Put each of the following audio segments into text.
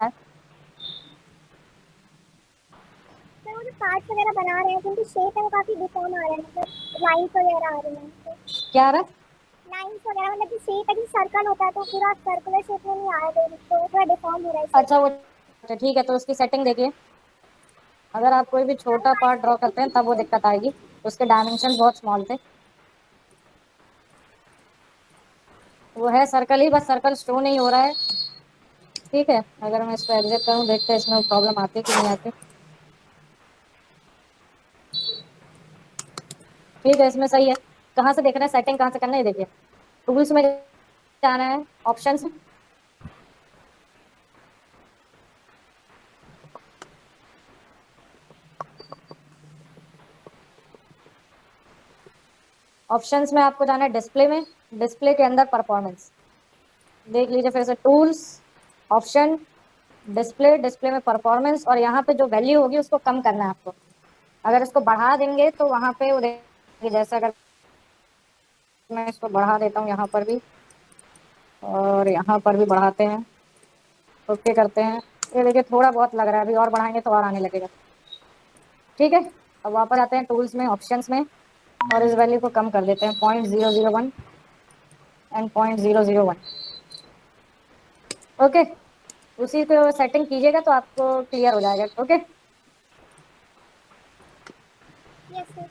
है। सर वो जो पार्ट्स वगैरह बना रहे हैं तो उनकी शेप है वो काफी डिफॉर्म आ रहा है, मतलब लाइंस वगैरह आ रही हैं तो क्या रहा? लाइंस वगैरह, मतलब जो शेप है, जो सर्कल होता है तो पूरा सर्कुलर शेप में नहीं आ रहा है, तो थोड़ा डिफॉर्म हो रहा है शेप। अच्छा वो ठीक है, तो उसकी सेटिंग देखिए। अगर आप कोई भी हाँ, वो छोटा वाली पार्ट ड्रॉ सेटिंग करते हैं की तब वो थी। दिक्कत आएगी। उसके डायमेंशन बहुत स्मॉल थे। वो है सर्कल ही, बस सर्कल शो नहीं हो रहा है। ठीक है, अगर मैं इसको एग्जिट करूँ, देखते हैं इसमें प्रॉब्लम आती है कि नहीं आती। ठीक है, इसमें सही है। कहाँ से देखना है, सेटिंग कहाँ से करना है, ये देखिए। टूल्स में जाना है, ऑप्शंस। ऑप्शंस में आपको जाना है डिस्प्ले में। डिस्प्ले के अंदर परफॉर्मेंस देख लीजिए फिर से। टूल्स, ऑप्शन, डिस्प्ले, डिस्प्ले में परफॉर्मेंस, और यहाँ पे जो वैल्यू होगी उसको कम करना है आपको। अगर इसको बढ़ा देंगे तो वहां पे वो देखिए, जैसे अगर मैं इसको बढ़ा देता हूँ यहाँ पर भी और यहाँ पर भी बढ़ाते हैं, ओके करते हैं। ये देखिए थोड़ा बहुत लग रहा है, अभी और बढ़ाएंगे तो और आने लगेगा। ठीक है, अब वापस आते हैं टूल्स में, ऑप्शंस में, और इस वैल्यू को कम कर देते हैं, 0.001 एंड 0.001। ओके, उसी को सेटिंग कीजिएगा तो आपको क्लियर हो जाएगा। Okay, yes sir.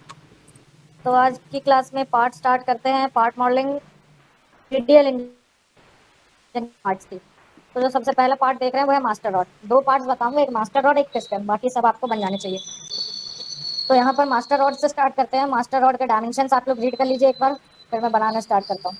तो आज की क्लास में पार्ट स्टार्ट करते हैं। Part modelling, ideal engine parts की। तो जो सबसे पहला पार्ट देख रहे हैं वो है मास्टर रॉड। दो पार्ट्स बताऊंगा, एक मास्टर रॉड, एक पिस्टन, बाकी सब आपको बन जाने चाहिए। तो यहाँ पर मास्टर रॉड से स्टार्ट करते हैं। मास्टर रॉड के डायमेंशंस आप लोग रीड कर लीजिए एक बार, फिर मैं बनाना स्टार्ट करता हूँ।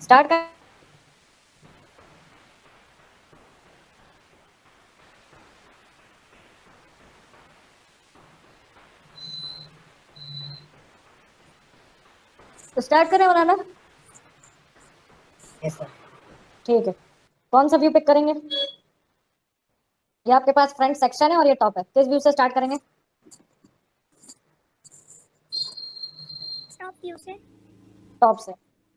स्टार्ट कर। स्टार्ट करें बनाना? Yes sir. ठीक है, कौन सा व्यू पिक करेंगे? ये आपके पास फ्रंट सेक्शन है और ये टॉप है, किस व्यू से स्टार्ट करेंगे? टॉप व्यू से। टॉप से।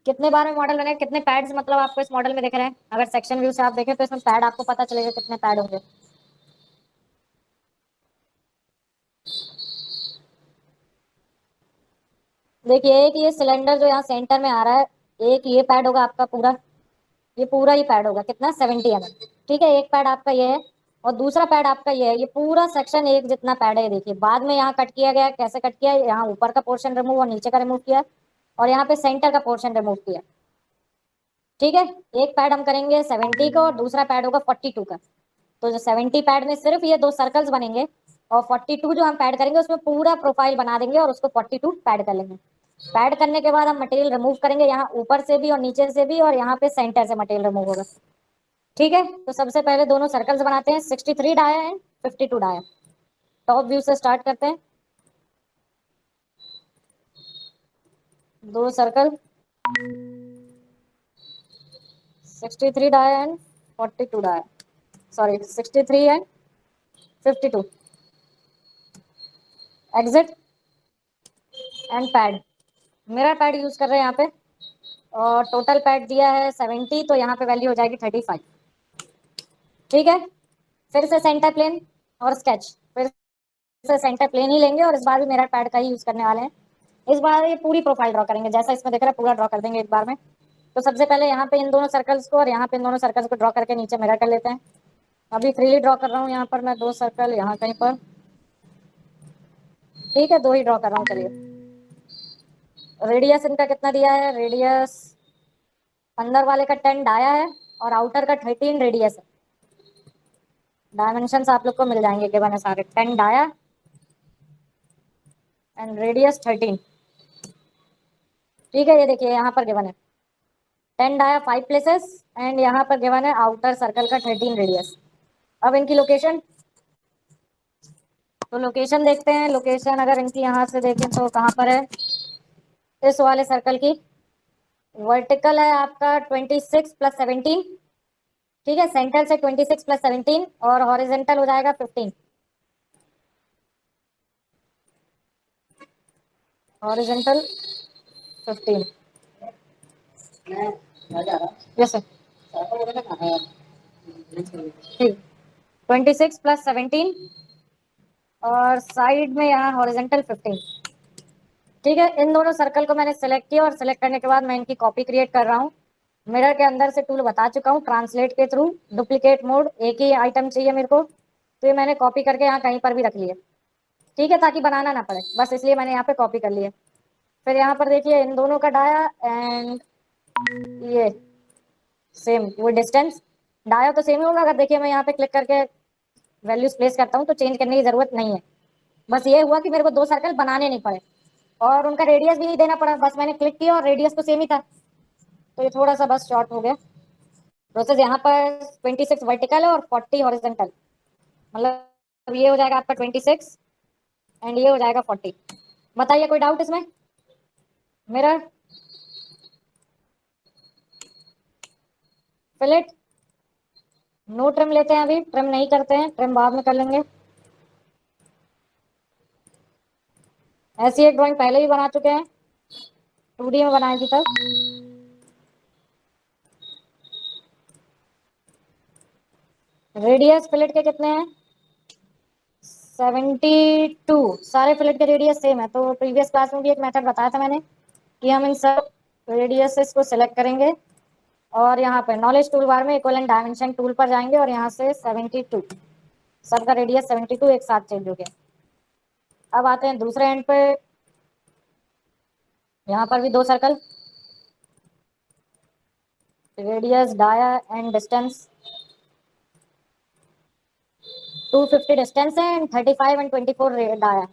कितने बार में मॉडल बने, कितने पैड्स मतलब आपको इस मॉडल में दिख रहे हैं? अगर सेक्शन व्यू से आप देखें तो इसमें पैड आपको पता चलेगा कितने पैड होंगे। देखिए, एक ये सिलेंडर जो यहाँ सेंटर में आ रहा है, एक ये पैड होगा आपका पूरा, ये पूरा ही पैड होगा, कितना, 70 mm। ठीक है, एक पैड आपका ये है और दूसरा पैड आपका ये है। ये पूरा सेक्शन एक जितना पैड है। ये देखिए, बाद में यहाँ कट किया गया है। कैसे कट किया है? यहाँ ऊपर का पोर्शन रिमूव और नीचे का रिमूव किया, और यहाँ पे सेंटर का पोर्शन रिमूव किया। ठीक है, एक पैड हम करेंगे 70 का और दूसरा पैड होगा 42 का। तो जो 70 पैड में सिर्फ ये दो सर्कल्स बनेंगे, और 42 जो हम पैड करेंगे उसमें पूरा प्रोफाइल बना देंगे और उसको 42 पैड कर लेंगे। पैड करने के बाद हम मटेरियल रिमूव करेंगे, यहाँ ऊपर से भी और नीचे से भी, और यहाँ पे सेंटर से मटेरियल रिमूव होगा। ठीक है, तो सबसे पहले दोनों सर्कल्स बनाते हैं, 63 dia and 52 dia. Top view से स्टार्ट करते हैं। दो circle, 63 dia and 42 dia, sorry 63 and 52। Exit and pad, mirror pad use कर रहे हैं यहाँ पे, और टोटल पैड दिया है 70, तो यहाँ पे वैल्यू हो जाएगी 35। ठीक है, फिर से सेंटर प्लेन और स्केच, फिर से सेंटर प्लेन ही लेंगे और इस बार भी मिरर पैड का ही यूज करने वाले हैं। इस बार ये पूरी प्रोफाइल ड्रॉ करेंगे, जैसा इसमें दिख रहा है पूरा ड्रॉ कर देंगे एक बार में। तो सबसे पहले यहाँ पे इन दोनों सर्कल्स को और यहाँ पे इन दोनों सर्कल्स को ड्रॉ करके नीचे मिरर कर लेते हैं। अभी फ्रीली ड्रॉ कर रहा हूँ यहाँ पर मैं दो सर्कल, यहाँ कहीं पर। ठीक है, दो ही ड्रॉ कर रहा हूँ, चलिए। रेडियस इनका कितना दिया है? रेडियस अंदर वाले का 10 डाया है और आउटर का 13 रेडियस है। डायमेंशन आप लोग को मिल जाएंगे गिवन है सारे। 10 डाया एंड रेडियस 13। ठीक है, ये देखिए यहाँ पर गिवन है 10 डाया 5 प्लेसेस एंड यहाँ पर गिवन है आउटर सर्कल का 13 रेडियस। अब इनकी लोकेशन, तो लोकेशन देखते हैं। लोकेशन अगर इनकी यहाँ से देखें तो कहाँ पर है, इस वाले सर्कल की वर्टिकल है आपका 26 प्लस 17। ठीक है, सेंटर से 26 प्लस 17 और हॉरिजेंटल हो जाएगा 15। हॉरिजेंटल 15। Yes sir. ठीक, 26 प्लस 17 और साइड में यहाँ हॉरिजेंटल 15। ठीक है, इन दोनों सर्कल को मैंने सेलेक्ट किया और सेलेक्ट करने के बाद मैं इनकी कॉपी क्रिएट कर रहा हूँ। मिरर के अंदर से टूल बता चुका हूँ, ट्रांसलेट के थ्रू डुप्लीकेट मोड, एक ही आइटम चाहिए मेरे को, तो ये मैंने कॉपी करके यहाँ कहीं पर भी रख लिया। ठीक है, ताकि बनाना ना पड़े, बस इसलिए मैंने यहाँ पे कॉपी कर लिया। फिर यहाँ पर देखिए इन दोनों का डाया एंड ये सेम वो डिस्टेंस, डाया तो सेम ही होगा। अगर देखिए मैं यहाँ पे क्लिक करके वैल्यूज प्लेस करता हूँ तो चेंज करने की जरूरत नहीं है। बस ये हुआ कि मेरे को दो सर्कल बनाने नहीं पड़े और उनका रेडियस भी नहीं देना पड़ा, बस मैंने क्लिक किया और रेडियस तो सेम ही था, तो ये थोड़ा सा बस शॉर्ट हो गया प्रोसेस। यहाँ पर 26 वर्टिकल है और 40 हॉरिजेंटल, मतलब ये हो जाएगा आपका 26 एंड ये हो जाएगा 40। बताइए कोई डाउट इसमें? मिरर, फिलेट, नो ट्रिम लेते हैं, अभी ट्रिम नहीं करते हैं, ट्रिम बाद में कर लेंगे। ऐसी एक ड्राइंग पहले भी बना चुके हैं, 2D में बनाई थी तब। रेडियस फिलेट के कितने हैं? 72। सारे फिलेट के रेडियस सेम है, तो प्रीवियस क्लास में भी एक मेथड बताया था मैंने कि हम इन सब रेडियसेस को सिलेक्ट करेंगे और यहाँ पे नॉलेज टूल बार में इक्वल डायमेंशन टूल पर जाएंगे और यहाँ से 72, सबका रेडियस 72 एक साथ चेंज हो गया। अब आते हैं दूसरे एंड पे, यहाँ पर भी दो circle, radius dia and distance 250 distance है and 35 and 24 dia.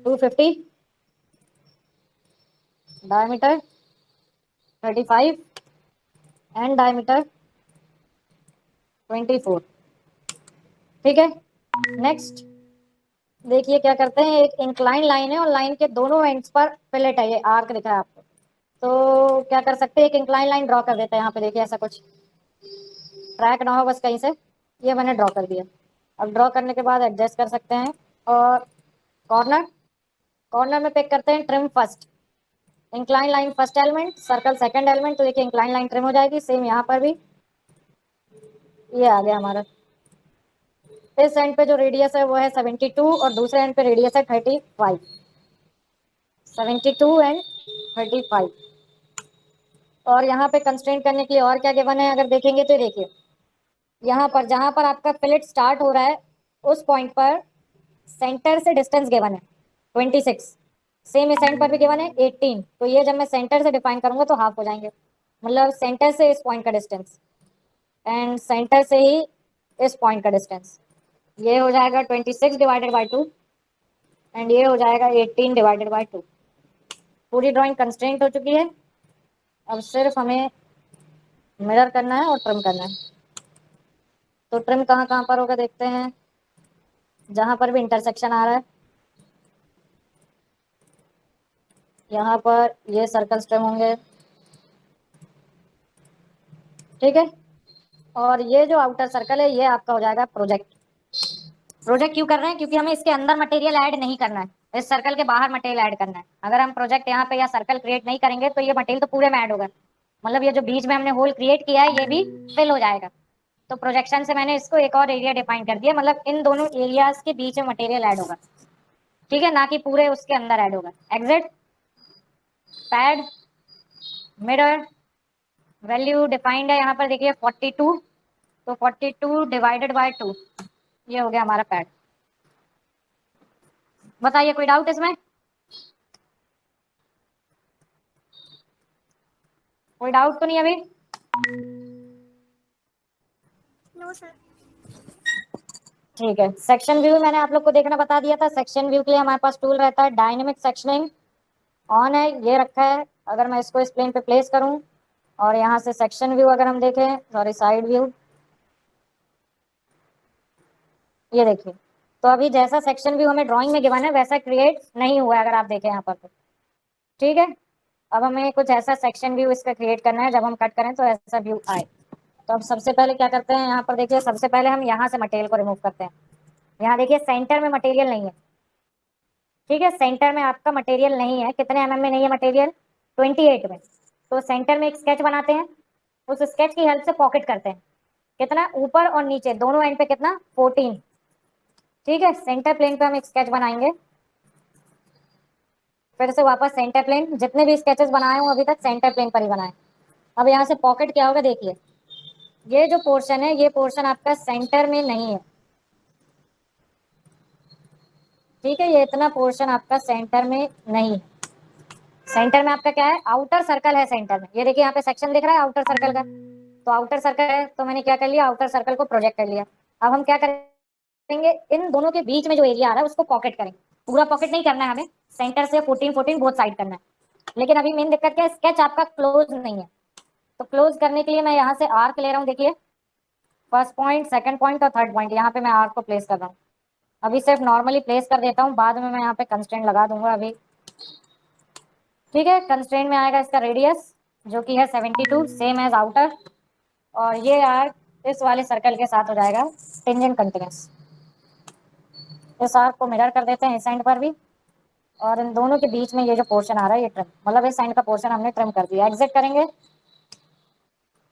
250 diameter, 35 and diameter 24। ठीक है, नेक्स्ट देखिए क्या करते हैं, एक इंक्लाइन लाइन है और लाइन के दोनों एंड्स पर फिलेट है, ये आर्क दिख रहा है आपको, तो क्या कर सकते हैं, एक इंक्लाइन लाइन ड्रॉ कर देते हैं। यहाँ पे देखिए ऐसा कुछ ट्रैक ना हो बस कहीं से, ये मैंने ड्रॉ कर दिया। अब ड्रॉ करने के बाद एडजस्ट कर सकते हैं और कॉर्नर, कॉर्नर में पिक करते हैं trim first, incline line first element, circle second element, तो देखिए इंक्लाइन लाइन ट्रिम हो जाएगी। सेम यहाँ पर भी ये आ गया हमारा। इस एंड पे जो रेडियस है वो है 72 और दूसरे एंड पे रेडियस है 35। 72 एंड 35। और यहाँ पे कंस्ट्रेंट करने के लिए और क्या गिवन है, अगर देखेंगे तो देखिए यहाँ पर जहां पर आपका फिलेट स्टार्ट हो रहा है उस पॉइंट पर सेंटर से डिस्टेंस गिवन है 26। सेम इस एंड पर भी गिवन है 18, तो ये जब मैं सेंटर से डिफाइन करूंगा तो हाफ हो जाएंगे, मतलब सेंटर से इस पॉइंट का डिस्टेंस एंड सेंटर से ही इस पॉइंट का डिस्टेंस, ये हो जाएगा 26 डिवाइडेड बाई 2 एंड ये हो जाएगा 18 डिवाइडेड बाई 2। पूरी ड्राइंग कंस्ट्रेंट हो चुकी है, अब सिर्फ हमें मिरर करना है और ट्रिम करना है। तो ट्रिम कहाँ कहाँ पर होगा देखते हैं, जहां पर भी इंटरसेक्शन आ रहा है यहाँ पर ये सर्कल ट्रिम होंगे। ठीक है, और ये जो आउटर सर्कल है ये आपका हो जाएगा प्रोजेक्ट। प्रोजेक्ट क्यों कर रहे हैं, क्योंकि हमें इसके अंदर मटेरियल ऐड नहीं करना है, इस सर्कल के बाहर मटेरियल ऐड करना है। अगर हम प्रोजेक्ट यहाँ पे या सर्कल क्रिएट नहीं करेंगे तो ये मटेरियल तो पूरे में ऐड होगा, मतलब ये जो बीच में हमने होल क्रिएट किया है ये भी फिल हो जाएगा। तो प्रोजेक्शन से मैंने इसको एक और एरिया डिफाइन कर दिया, मतलब इन दोनों एरियाज के बीच में मटेरियल ऐड होगा। ठीक है, ना कि पूरे उसके अंदर ऐड होगा। Exit, pad, mirror, value defined है यहाँ पर देखिए 42, तो 42 डिवाइडेड बाय 2, ये हो गया हमारा पैड। बताइए कोई डाउट इसमें? कोई डाउट तो नहीं अभी? No sir. ठीक है, सेक्शन व्यू मैंने आप लोग को देखना बता दिया था। सेक्शन व्यू के लिए हमारे पास टूल रहता है डायनेमिक सेक्शनिंग, ऑन है, ये रखा है। अगर मैं इसको इस प्लेन पे प्लेस करूं और यहाँ से सेक्शन व्यू अगर हम देखें, सॉरी साइड व्यू, ये देखिए, तो अभी जैसा सेक्शन व्यू हमें ड्राइंग में गिवन है वैसा क्रिएट नहीं हुआ है, अगर आप देखें यहाँ पर तो। ठीक है, अब हमें कुछ ऐसा सेक्शन व्यू इसका क्रिएट करना है, जब हम कट करें तो ऐसा व्यू आए। तो अब सबसे पहले क्या करते हैं, यहाँ पर देखिए, सबसे पहले हम यहाँ से मटेरियल को रिमूव करते हैं। यहाँ देखिए सेंटर में मटेरियल नहीं है। ठीक है, सेंटर में आपका मटेरियल नहीं है। कितने एमएम में नहीं है मटेरियल? 28 में। तो सेंटर में एक स्केच बनाते हैं, उस स्केच की हेल्प से पॉकेट करते हैं। कितना? ऊपर और नीचे दोनों एंड पे कितना? 14। ठीक है, सेंटर प्लेन पे हम एक स्केच बनाएंगे। फिर से वापस सेंटर प्लेन, जितने भी स्केचेस बनाए हूं अभी तक सेंटर प्लेन पर ही बनाए। अब यहाँ से पॉकेट क्या होगा देखिए, ये जो पोर्शन है ये पोर्शन आपका सेंटर में नहीं है। ठीक है, ये इतना पोर्शन आपका सेंटर में नहीं है। सेंटर में आपका क्या है? आउटर सर्कल है सेंटर में। ये देखिए यहाँ पे सेक्शन दिख रहा है आउटर सर्कल का, तो आउटर सर्कल है, तो मैंने क्या कर लिया, आउटर सर्कल को प्रोजेक्ट कर लिया। अब हम क्या करेंगे, इन दोनों के बीच में जो एरिया आ रहा है उसको पॉकेट करेंगे। पूरा पॉकेट नहीं करना है हमें, सेंटर से 14 14 बहुत साइड करना है। लेकिन अभी मेन दिक्कत क्या है, स्केच आपका क्लोज नहीं है। तो क्लोज करने के लिए मैं यहाँ से आर्क ले रहा हूँ। देखिए, फर्स्ट पॉइंट, सेकंड पॉइंट और थर्ड पॉइंट, यहाँ पे मैं आर्क को प्लेस कर रहा हूँ। अभी सिर्फ नॉर्मली प्लेस कर देता हूँ, बाद में मैं यहाँ पे कंस्ट्रेंट लगा दूंगा अभी। ठीक है, कंस्ट्रेंट में आएगा इसका रेडियस जो कि है 72, सेम एज आउटर। और ये आर्क इस वाले सर्कल के साथ हो जाएगा टेंजेंट कंटिन्यूस। इस आर्क को मिरर कर देते हैं इस एंड पर भी, और इन दोनों के बीच में ये जो पोर्शन आ रहा है ये ट्रिम, मतलब इस एंड का पोर्शन हमने ट्रिम कर दिया। एग्जिट करेंगे,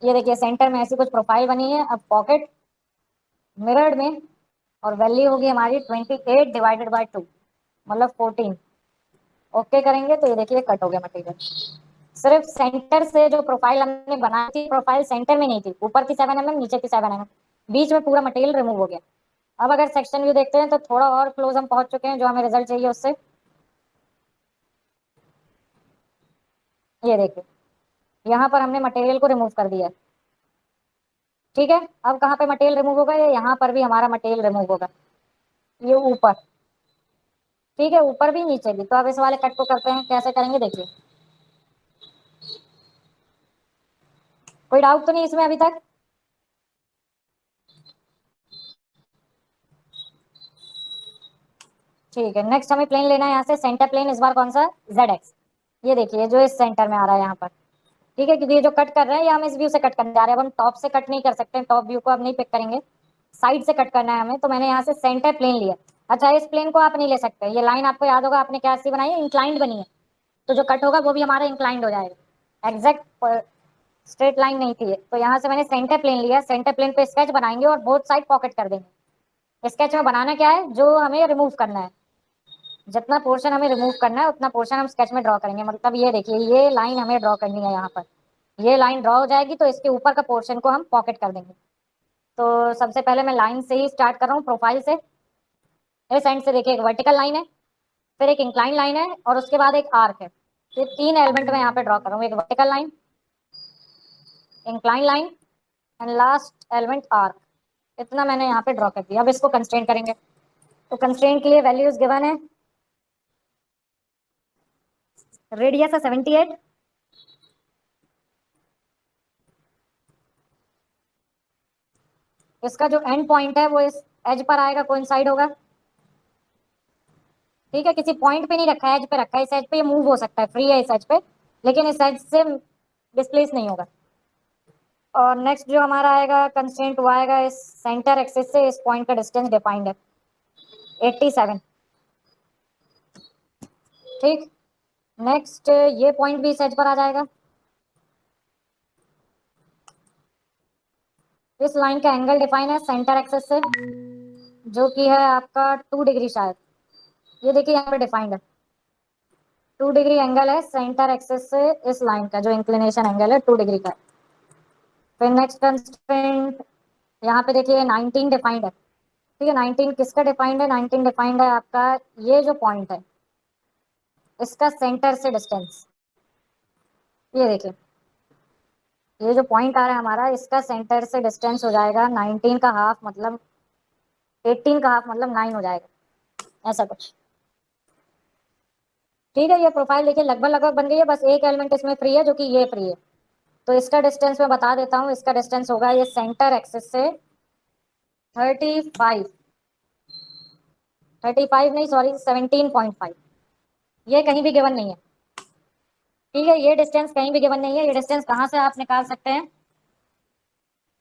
ये देखिए सेंटर में ऐसी कुछ प्रोफाइल बनी है। अब पॉकेट मिरर्ड में, और वैल्यू होगी हमारी 28 डिवाइडेड बाई 2, मतलब 14। ओके करेंगे तो ये देखिए कट हो गया मटेरियल। सिर्फ सेंटर से जो प्रोफाइल हमने बनाई थी, प्रोफाइल सेंटर में नहीं थी, ऊपर की 7 mm, नीचे की 7 mm, बीच में पूरा मटेरियल रिमूव हो गया। अब अगर सेक्शन व्यू देखते हैं तो थोड़ा और क्लोज हम पहुंच चुके हैं जो हमें रिजल्ट चाहिए उससे। ये देखिए, यहाँ पर हमने मटेरियल को रिमूव कर दिया। ठीक है, अब कहाँ पे मटेरियल रिमूव होगा? ये यहाँ पर भी हमारा मटेरियल रिमूव होगा, ये ऊपर। ठीक है, ऊपर भी नीचे भी। तो अब इस वाले कट को करते हैं, कैसे करेंगे देखिए। कोई डाउट तो नहीं इसमें अभी तक? ठीक है, नेक्स्ट हमें प्लेन लेना है यहाँ से, सेंटर प्लेन इस बार कौन सा? ZX। ये देखिए जो इस सेंटर में आ रहा है यहाँ पर। ठीक है, क्योंकि ये जो कट कर रहे हैं ये हम इस व्यू से कट करने जा रहे हैं। अब हम टॉप से कट नहीं कर सकते, टॉप व्यू को अब नहीं पिक करेंगे, साइड से कट करना है हमें। तो मैंने यहाँ से सेंटर प्लेन लिया। अच्छा, इस प्लेन को आप नहीं ले सकते, ये लाइन आपको याद होगा आपने क्या सी बनाई है, इंक्लाइंड बनी है। तो जो कट होगा वो भी हमारा इंक्लाइंड हो जाएगा, एग्जैक्ट स्ट्रेट लाइन नहीं थी। तो यहाँ से मैंने सेंटर प्लेन लिया, सेंटर प्लेन पे स्केच बनाएंगे और बोथ साइड पॉकेट कर देंगे। स्केच में बनाना क्या है, जो हमें रिमूव करना है, जितना पोर्शन हमें रिमूव करना है उतना पोर्शन हम स्केच में ड्रॉ करेंगे। मतलब ये देखिए, ये लाइन हमें ड्रॉ करनी है यहाँ पर। ये लाइन ड्रॉ हो जाएगी तो इसके ऊपर का पोर्शन को हम पॉकेट कर देंगे। तो सबसे पहले मैं लाइन से ही स्टार्ट कर रहा हूँ, प्रोफाइल से। इस एंड से देखिए एक वर्टिकल लाइन है, फिर एक इंक्लाइन लाइन है, और उसके बाद एक आर्क है। तो ये 3 एलिमेंट मैं यहाँ पे ड्रॉ कर रहा हूँ, एक vertical line, incline line and last element arc. इतना मैंने यहाँ पे ड्रॉ कर दिया। अब इसको कंस्ट्रेंट करेंगे। तो कंस्ट्रेंट के लिए वैल्यूज गिवन है, रेडियस है 78, इसका जो एंड पॉइंट है वो इस एज पर आएगा, कोइंसाइड होगा। ठीक है, किसी पॉइंट पे नहीं रखा है, एज पे रखा है। इस एज पे ये मूव हो सकता है, फ्री है इस एज पे, लेकिन इस एज से डिस्प्लेस नहीं होगा। और नेक्स्ट जो हमारा आएगा कंस्ट्रेंट, वो आएगा इस सेंटर एक्सिस से इस पॉइंट का डिस्टेंस डिफाइंड है 87। ठीक, नेक्स्ट ये पॉइंट भी इस एज पर आ जाएगा। इस लाइन का एंगल डिफाइन है सेंटर एक्सिस से, जो कि है आपका 2 डिग्री शायद। ये देखिए यहाँ पे डिफाइंड है, 2 डिग्री एंगल है सेंटर एक्सिस से इस लाइन का, जो इंक्लिनेशन एंगल है 2 डिग्री का। फिर नेक्स्ट कंस्ट्रेंट यहाँ पे देखिए 19 डिफाइंड है। ठीक है, 19 किसका डिफाइंड है? 19 डिफाइंड है आपका ये जो पॉइंट है इसका सेंटर से डिस्टेंस। ये देखिए ये जो पॉइंट आ रहा है हमारा, इसका सेंटर से डिस्टेंस हो जाएगा 19 का हाफ, मतलब 18 का हाफ मतलब 9 हो जाएगा, ऐसा कुछ। ठीक है, ये प्रोफाइल देखिए लगभग लगभग बन गई है, बस एक एलिमेंट इसमें फ्री है जो कि ये फ्री है। तो इसका डिस्टेंस मैं बता देता हूँ, इसका डिस्टेंस होगा ये सेंटर एक्सिस से 35, 35 नहीं सॉरी 17.5। ये कहीं भी गिवन नहीं है। ठीक है, ये डिस्टेंस कहीं भी गिवन नहीं है। ये डिस्टेंस कहाँ से आप निकाल सकते हैं,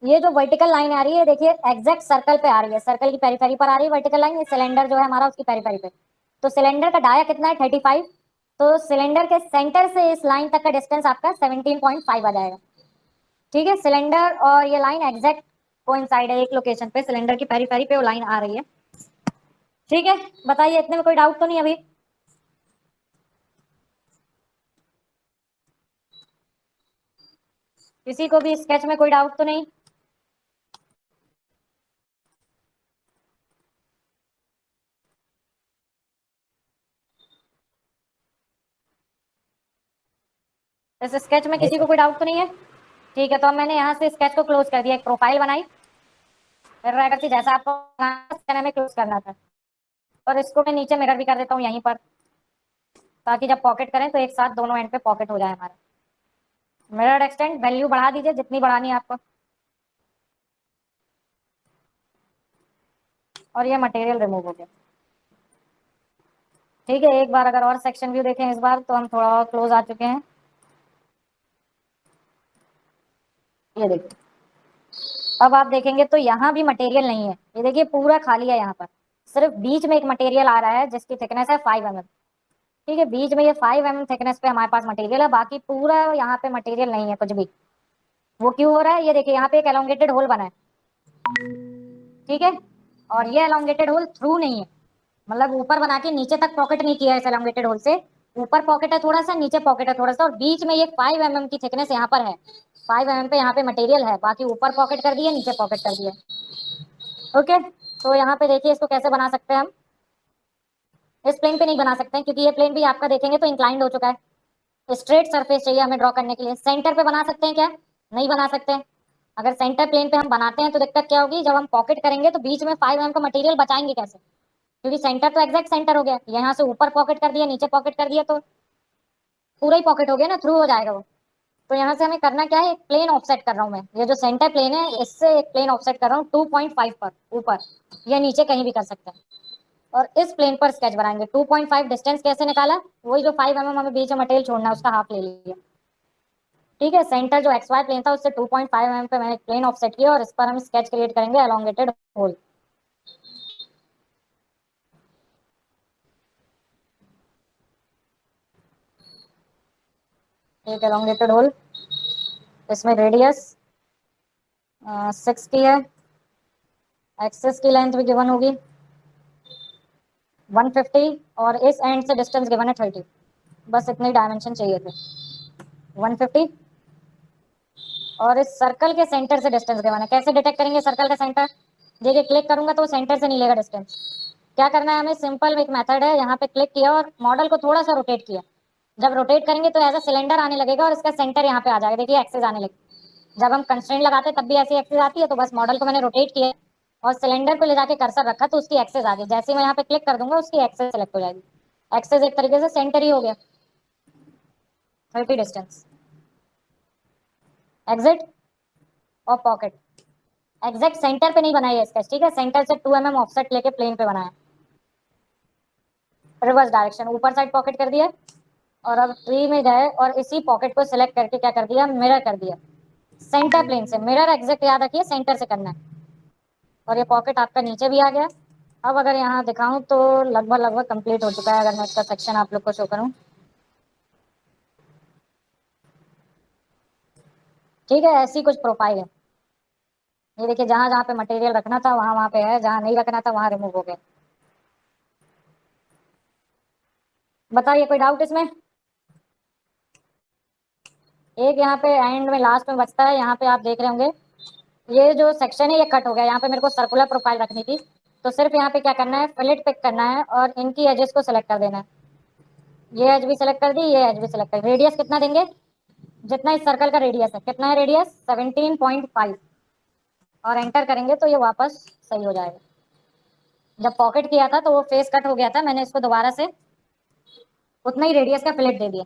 ये जो वर्टिकल लाइन आ रही है देखिए एग्जैक्ट सर्कल पे आ रही है, सर्कल की पेरीफेरी पर आ रही है वर्टिकल लाइन। ये सिलेंडर जो है हमारा उसकी पेरीफेरी पे, तो सिलेंडर का डाया कितना है 35। तो सिलेंडर के सेंटर से इस लाइन तक का डिस्टेंस आपका 17.5 आ जाएगा। ठीक है, सिलेंडर और ये लाइन एग्जैक्ट कोइंसाइड है, एक लोकेशन पे सिलेंडर की पेरीफेरी पे वो लाइन आ रही है। ठीक है, बताइए इतने में कोई डाउट तो नहीं अभी? किसी को भी स्केच में कोई डाउट तो नहीं? इस स्केच में किसी को कोई डाउट तो नहीं है? ठीक है, तो अब मैंने यहाँ से स्केच को क्लोज कर दिया, एक प्रोफाइल बनाई, फिर रैगर थी जैसा आपको में क्लोज करना था। और इसको मैं नीचे मिरर भी कर देता हूँ यहीं पर, ताकि जब पॉकेट करें तो एक साथ दोनों एंड पे पॉकेट हो जाए हमारा। मिरर एक्सटेंड वैल्यू बढ़ा दीजिए जितनी बढ़ानी है आपको, और ये मटेरियल रिमूव हो गया। ठीक है, एक बार अगर और सेक्शन व्यू देखें इस बार, तो हम थोड़ा और क्लोज आ चुके हैं। ये देखिए, अब आप देखेंगे तो यहाँ भी मटेरियल नहीं है, ये देखिए पूरा खाली है। यहाँ पर सिर्फ बीच में एक मटेरियल आ रहा है जिसकी थिकनेस है 5 mm। ठीक है, बीच में ये 5 mm थिकनेस पे हमारे पास मटेरियल है, बाकी पूरा यहाँ पे मटेरियल नहीं है कुछ भी। वो क्यों हो रहा है, ये देखिए यहाँ पे एक एलोंगेटेड होल बना है। ठीक है, और ये एलोंगेटेड होल थ्रू नहीं है, मतलब ऊपर बना के नीचे तक पॉकेट नहीं किया है इस एलोंगेटेड होल से। ऊपर पॉकेट है थोड़ा सा, नीचे पॉकेट है थोड़ा सा, और बीच में ये 5 mm की थिकनेस यहाँ पर है। 5 mm पे यहाँ पे मटेरियल है, बाकी ऊपर पॉकेट कर दिया, नीचे पॉकेट कर दिया। ओके, तो यहाँ पे देखिए इसको कैसे बना सकते हैं हम। इस प्लेन पे नहीं बना सकते हैं क्योंकि ये प्लेन भी आपका देखेंगे तो इंक्लाइंड हो चुका है। स्ट्रेट सरफेस चाहिए हमें ड्रॉ करने के लिए। सेंटर पे बना सकते हैं क्या? नहीं बना सकते हैं। अगर सेंटर प्लेन पे हम बनाते हैं तो दिक्कत क्या होगी, जब हम पॉकेट करेंगे तो बीच में 5 mm का मटेरियल बचाएंगे कैसे, क्योंकि सेंटर तो एग्जैक्ट सेंटर हो गया। यहाँ से ऊपर पॉकेट कर दिया, नीचे पॉकेट कर दिया, तो पूरा ही पॉकेट हो गया ना, थ्रू हो जाएगा वो। तो यहाँ से हमें करना क्या है, एक प्लेन ऑफसेट कर रहा हूँ मैं, ये जो सेंटर प्लेन है इससे एक प्लेन ऑफसेट कर रहा हूँ 2.5 पर ऊपर या नीचे कहीं भी कर सकते हैं। और इस प्लेन पर स्केच बनाएंगे। 2.5 डिस्टेंस कैसे निकाला, वही जो 5 mm हमें बीच में मटेरियल छोड़ना है उसका हाफ ले लिया। ठीक है, सेंटर जो एक्स वाई प्लेन था उससे 2.5 mm पे मैंने एक प्लेन ऑफसेट किया, और इस पर हम स्केच क्रिएट करेंगे एलोंगेटेड होल। एक एलोंगेटेड होल, इसमें रेडियस 6 की है, एक्सिस की लेंथ भी गिवन होगी 150, और इस एंड से डिस्टेंस गिवन है 30। बस इतने डायमेंशन चाहिए थे, 150। और इस सर्कल के सेंटर से डिस्टेंस गिवन है। कैसे डिटेक्ट करेंगे सर्कल का सेंटर, देखिए क्लिक करूंगा तो वो सेंटर से नहीं लेगा डिस्टेंस। क्या करना है हमें, सिंपल एक मेथड है, यहाँ पे क्लिक किया और मॉडल को थोड़ा सा रोटेट किया। जब रोटेट करेंगे तो एज अ सिलेंडर आने लगेगा और इसका सेंटर यहाँ पे आ जाएगा, देखिए एक्सेस आने लगे। जब हम कंस्ट्रेंट लगाते हैं तब भी ऐसी एक्सेस आती है, तो बस मॉडल को मैंने रोटेट किया और सिलेंडर पे ले जाके कर्सर रखा तो उसकी एक्सेस आ गई। जैसे ही मैं यहाँ पे क्लिक कर दूंगा उसकी एक्सेस सेलेक्ट हो जाएगी। एक्सेस एक तरीके से सेंटर ही हो गया। 30 डिस्टेंस, एग्जिट और पॉकेट। एग्जैक्ट सेंटर पे नहीं बनाई है स्केच, ठीक है, सेंटर से 2 mm ऑफसेट लेके प्लेन पे बनाया। रिवर्स डायरेक्शन, ऊपर साइड पॉकेट कर दिया, और अब ट्री में गए और इसी पॉकेट को सिलेक्ट करके क्या कर दिया, मिरर कर दिया। सेंटर प्लेन से मिरर एग्जैक्ट याद रखिए सेंटर से करना है। और ये पॉकेट आपका नीचे भी आ गया। अब अगर यहाँ दिखाऊं तो लगभग लगभग कंप्लीट हो चुका है। अगर मैं इसका सेक्शन आप लोग को शो करूं, ठीक है, ऐसी कुछ प्रोफाइल है। ये देखिए जहां जहां पे मटेरियल रखना था वहां वहां पे है, जहां नहीं रखना था वहां रिमूव हो गया। बताइए कोई डाउट इसमें? एक यहाँ पे एंड में लास्ट में बचता है, यहाँ पे आप देख रहे होंगे ये जो सेक्शन है ये कट हो गया। यहाँ पे मेरे को सर्कुलर प्रोफाइल रखनी थी, तो सिर्फ यहाँ पे क्या करना है, फिलेट पिक करना है और इनकी एजेस को सिलेक्ट कर देना है। ये एज भी सिलेक्ट कर दी, ये एज भी सिलेक्ट कर, रेडियस कितना देंगे, जितना इस सर्कल का रेडियस है, कितना है रेडियस 17.5, और एंटर करेंगे तो ये वापस सही हो जाएगा। जब पॉकेट किया था तो वो फेस कट हो गया था, मैंने इसको दोबारा से उतना ही रेडियस का फिलेट दे दिया।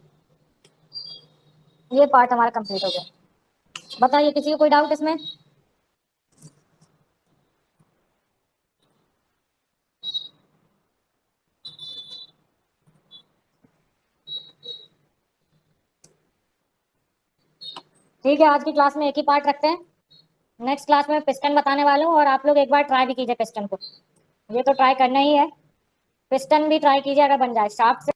ये पार्ट हमारा कंप्लीट हो गया। बताइए किसी को कोई डाउट इसमें? ठीक है, आज की क्लास में एक ही पार्ट रखते हैं। नेक्स्ट क्लास में पिस्टन बताने वाला हूँ, और आप लोग एक बार ट्राई भी कीजिए पिस्टन को। ये तो ट्राई करना ही है। पिस्टन भी ट्राई कीजिए, अगर बन जाए शाफ्ट से।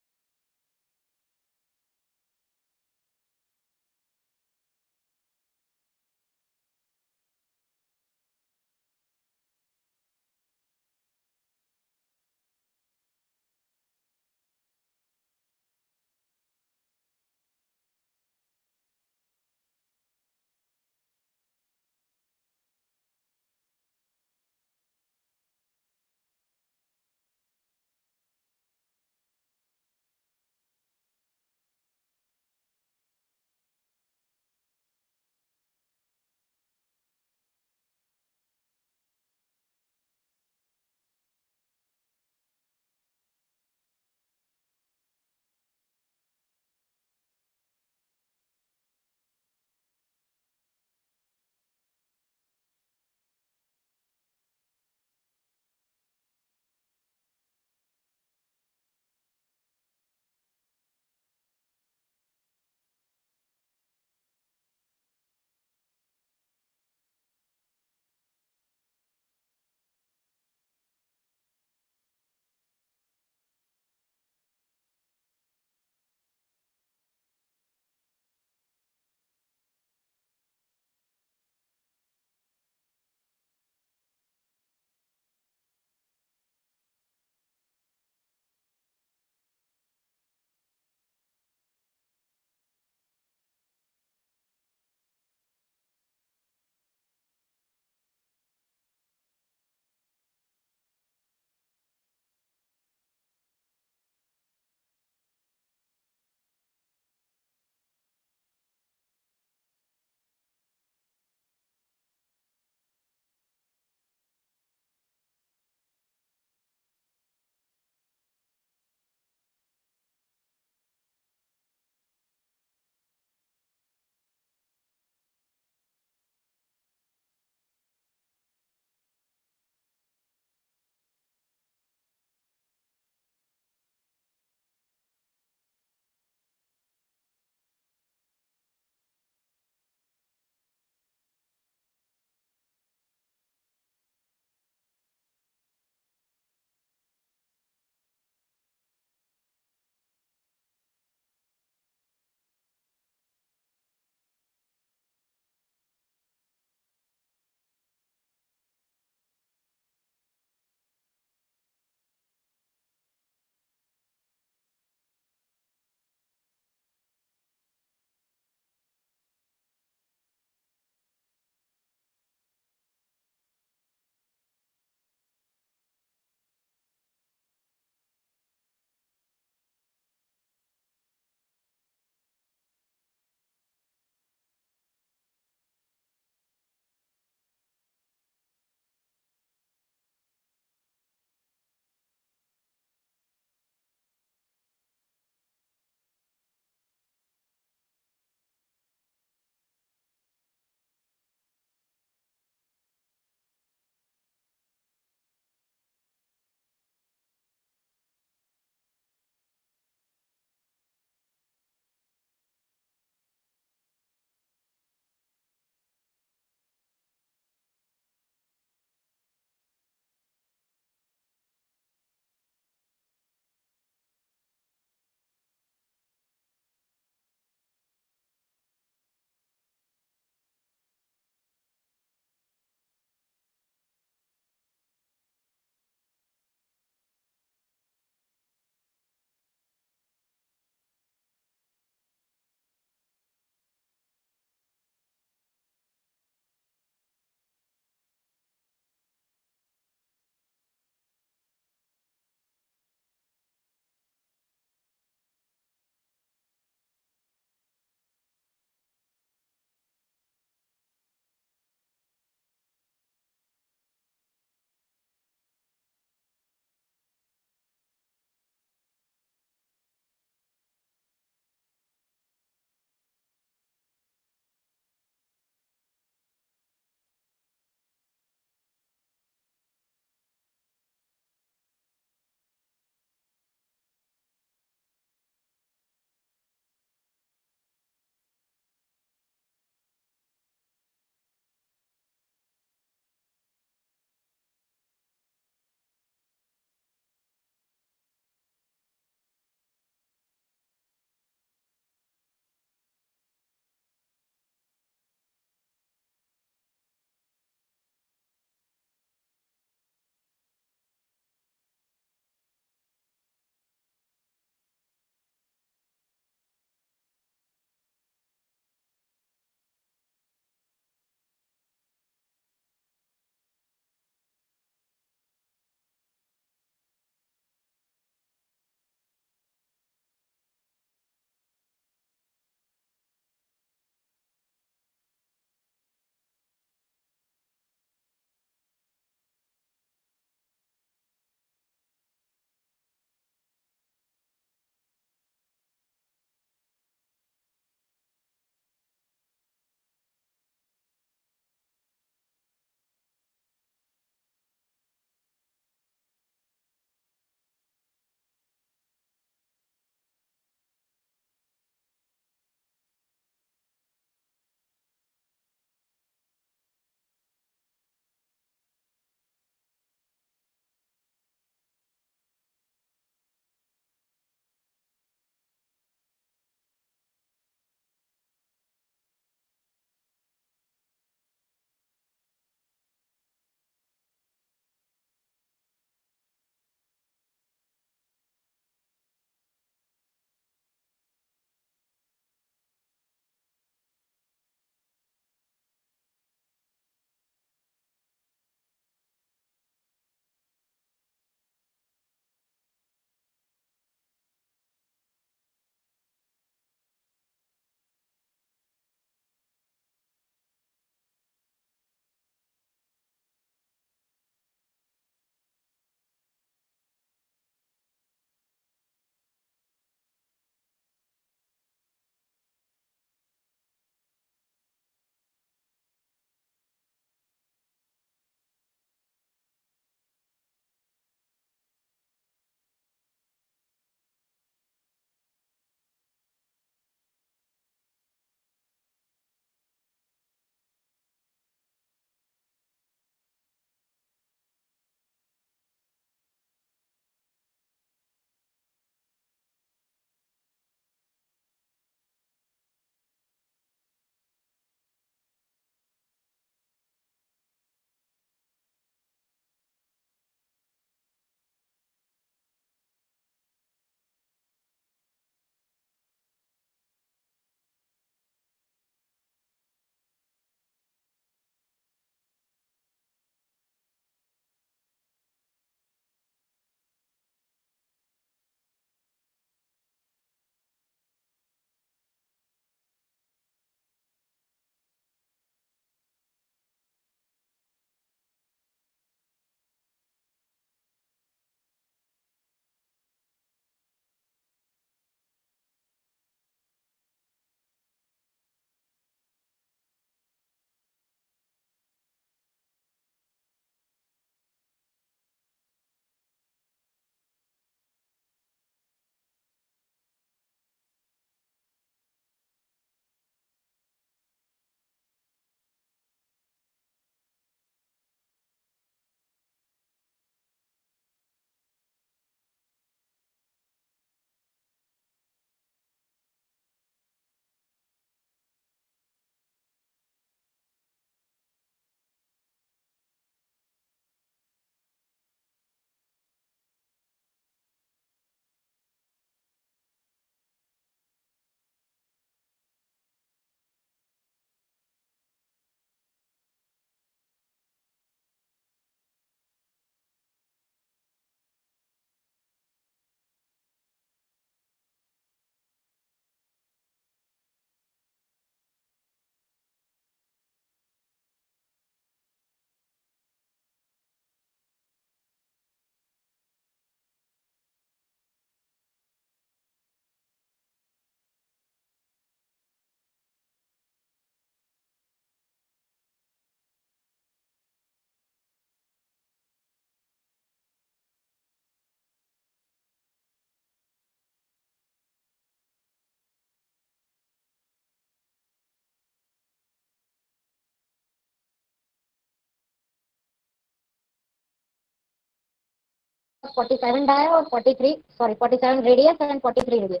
47 डाया और 47 radius and 43 radius.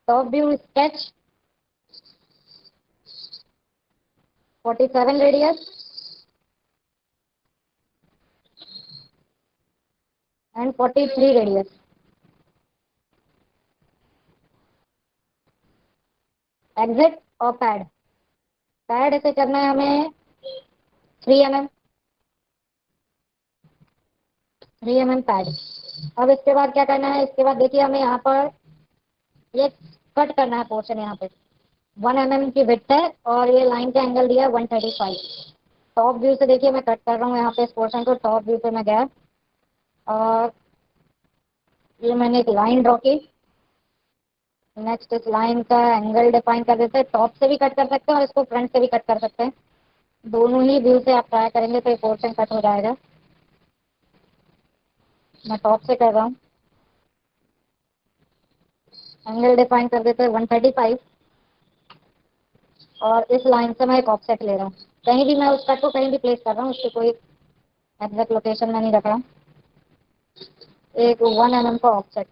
Top view sketch 47 radius and 43 radius. Exit और पैड। पैड ऐसे करना है हमें 3 mm, 3 mm पैड। अब इसके बाद क्या करना है, इसके बाद देखिए हमें यहाँ पर ये कट करना है पोर्शन। यहाँ पे 1 mm की विड्थ है और ये लाइन का एंगल दिया है 135। टॉप व्यू से देखिए मैं कट कर रहा हूँ यहाँ पे इस पोर्शन को। टॉप व्यू पे मैं गया और ये मैंने एक लाइन ड्रॉ की। नेक्स्ट इस लाइन का एंगल डिफाइन कर देते हैं। टॉप से भी कट कर सकते हैं और इसको फ्रंट से भी कट कर सकते हैं। दोनों ही व्यू से आप ट्राई करेंगे तो ये पोर्शन कट हो जाएगा। मैं टॉप से कर रहा हूँ। एंगल डिफाइन कर देते हैं 135 और इस लाइन से मैं एक ऑफसेट ले रहा हूँ। कहीं भी मैं उस कट को कहीं भी प्लेस कर रहा हूँ, उसकी कोई एग्जैक्ट लोकेशन में नहीं रख रहा हूँ। एक 1 mm का ऑफसेट।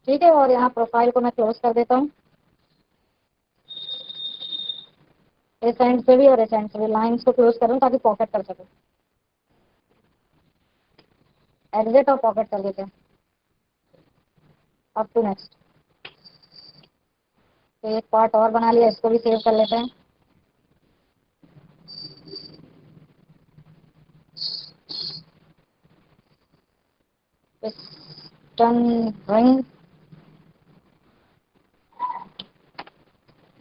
ठीक है, और यहाँ प्रोफाइल को मैं क्लोज कर देता हूँ। इस एंड से भी और इस एंड से भी लाइन्स को क्लोज कर रहा हूँ ताकि पॉकेट कर सकूँ। एग्जिट और पॉकेट कर देते हैं। Up to next. तो एक पार्ट और बना लिया, इसको भी सेव कर लेते हैं। Piston ring.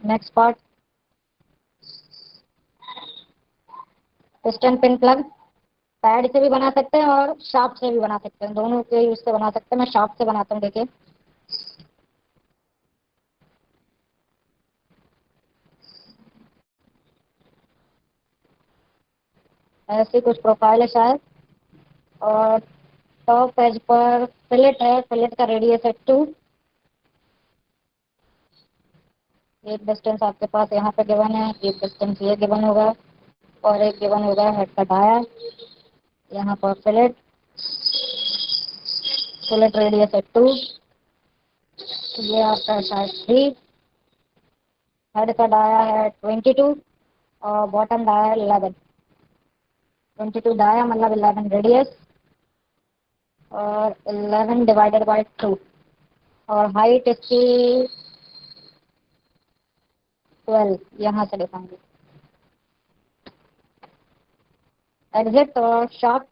Next part piston pin plug. Pad से भी बना सकते हैं और शाफ्ट से भी बना सकते हैं, दोनों के यूज से बना सकते हैं। मैं शाफ्ट से बनाता हूँ, देखिए। ऐसी कुछ प्रोफाइल है शायद। और टॉप एज पर फिलेट है। फिलेट का रेडियस है 2। एक डिस्टेंस आपके पास यहाँ पे गिवन है, एक डिस्टेंस ये गिवन होगा और एक गिवन होगा हेड का डाया। यहाँ पर फिलेट रेडियस है 2। ये आपका शायद 3। हेड का डाया है 22 और बॉटम डाया है 11। 22 डाया मतलब 11 रेडियस और 11 डिवाइडेड बाई 2। और हाइट इसकी 12 यहाँ से दिखाएंगे। एग्जिट और शार्प।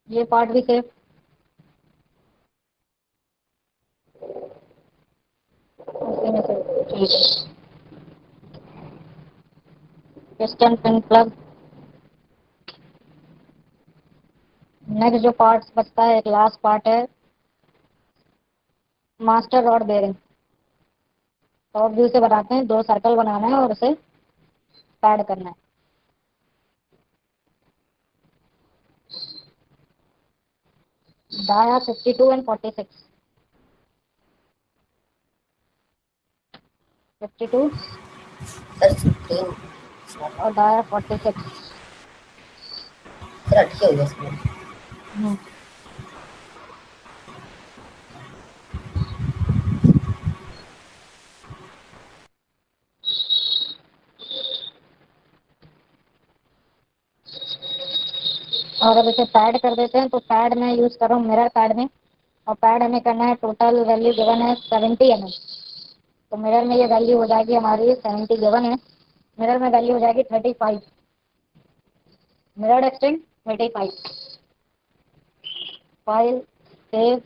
ये पार्ट भी सेफ। उसी में से ठीक है। Piston pin plug. नेक्स्ट जो पार्ट बचता है, एक लास्ट पार्ट है master rod bearing. Top view से बनाते हैं, 2 सर्कल बनाना है और उसे पैड करना है। Dia 52 and 46। 52 सर स्क्रीन और डाया 46। सर अटके हुए इसमें। और अब इसे पैड कर देते हैं। तो पैड में यूज कर रहा हूँ मिरर पैड में। और पैड हमें करना है, टोटल वैल्यू गिवन है 70 mm। तो मिरर में ये वैल्यू हो जाएगी हमारी 70 गिवन है। मिरर में वैल्यू हो जाएगी 35। Mirror extend 35। File save.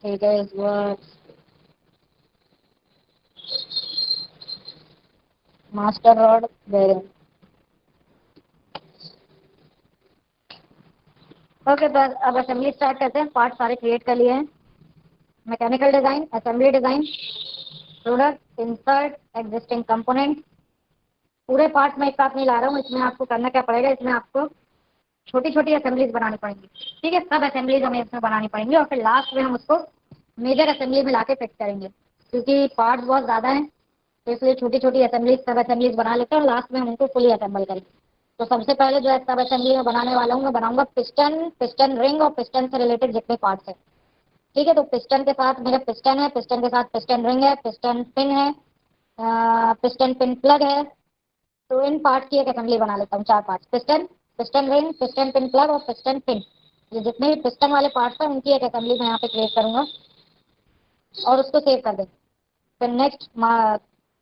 ठीक है, इस बार मास्टर रॉड बेरिंग। ओके, बस अब असेंबली स्टार्ट करते हैं। पार्ट सारे क्रिएट कर लिए हैं। Mechanical design, assembly design, product, insert, existing component. पूरे पार्ट में एक साथ नहीं ला रहा हूँ। इसमें आपको करना क्या पड़ेगा, इसमें आपको छोटी छोटी असेंबलीज बनानी पड़ेंगी। ठीक है, सब असेंबलीज हमें इसमें बनानी पड़ेंगी और फिर लास्ट में हम उसको मेजर असेंबली में लाके फिक्स करेंगे, क्योंकि पार्ट्स बहुत ज़्यादा हैं, तो इसलिए छोटी छोटी असेंबलीज सब असेंबलीज बना लेते हैं और लास्ट में हम उनको फुली असेंबल करेंगे। तो सबसे पहले जो है सब असेंबली में बनाने वाला हूँ, मैं बनाऊंगा पिस्टन, पिस्टन रिंग और पिस्टन से रिलेटेड जितने पार्ट्स हैं। ठीक है, तो पिस्टन के साथ मेरा पिस्टन है, पिस्टन के साथ पिस्टन रिंग है, पिस्टन पिन है, पिस्टन पिन प्लग है। तो इन पार्ट की एक असेंबली बना लेता हूँ, चार part, piston, piston ring, piston pin plug और पिस्टन पिन। ये जितने भी पिस्टन वाले पार्ट्स हैं उनकी एक असेंबली मैं यहाँ पे क्रिएट करूंगा और उसको सेव कर देंगे। फिर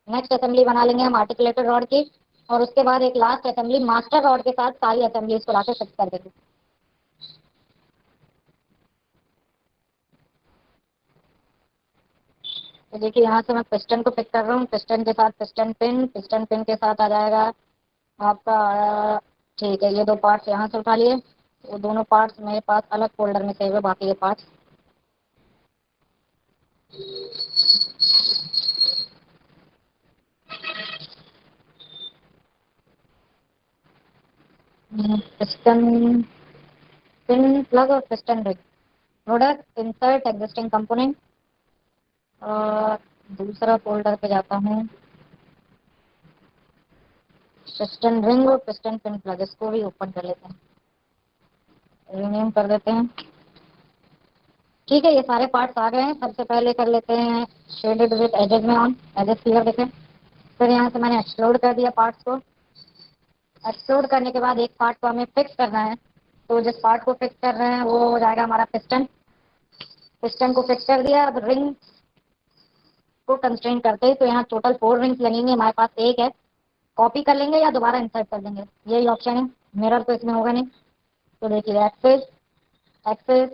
नेक्स्ट असेंबली बना लेंगे हम आर्टिकुलेटेड रॉड की, और उसके बाद एक लास्ट असेंबली मास्टर रॉड के साथ सारी असेंबलीज को लाकर फिक्स कर देंगे। तो देखिए यहाँ से मैं पिस्टन को पिक कर रहा हूँ, पिस्टन के साथ पिस्टन पिन, पिस्टन पिन के साथ आ जाएगा आपका ठीक है, ये दो पार्ट्स यहाँ से उठा लिए, वो दोनों पार्ट्स मेरे पास अलग फोल्डर में सेव है, बाकी ये पार्ट्स। पिस्टन पिन प्लग और piston rig, product insert existing component, और दूसरा फोल्डर पे जाता हूँ, पिस्टन रिंग और पिस्टन पिन प्लग, इसको भी ओपन कर लेते हैं, रीनेम कर देते हैं। ठीक है, ये सारे पार्ट्स आ गए हैं। सबसे पहले कर लेते हैं शेडेड विद एजेस में ऑन, एजेस क्लियर देखें। फिर यहाँ से मैंने एक्सप्लोड कर दिया पार्ट्स को। एक्सप्लोड करने के बाद एक पार्ट को हमें फिक्स करना है, तो जिस पार्ट को फिक्स कर रहे हैं वो हो जाएगा हमारा पिस्टन। पिस्टन को फिक्स कर दिया। अब रिंग को कंस्ट्रेन करते हैं, तो यहाँ टोटल 4 रिंग्स लगेंगे, हमारे पास एक है। कॉपी कर लेंगे या दोबारा इंसर्ट कर देंगे, यही ऑप्शन है। मिरर तो इसमें होगा नहीं, तो देखिए एक्सेस, एक्सेस,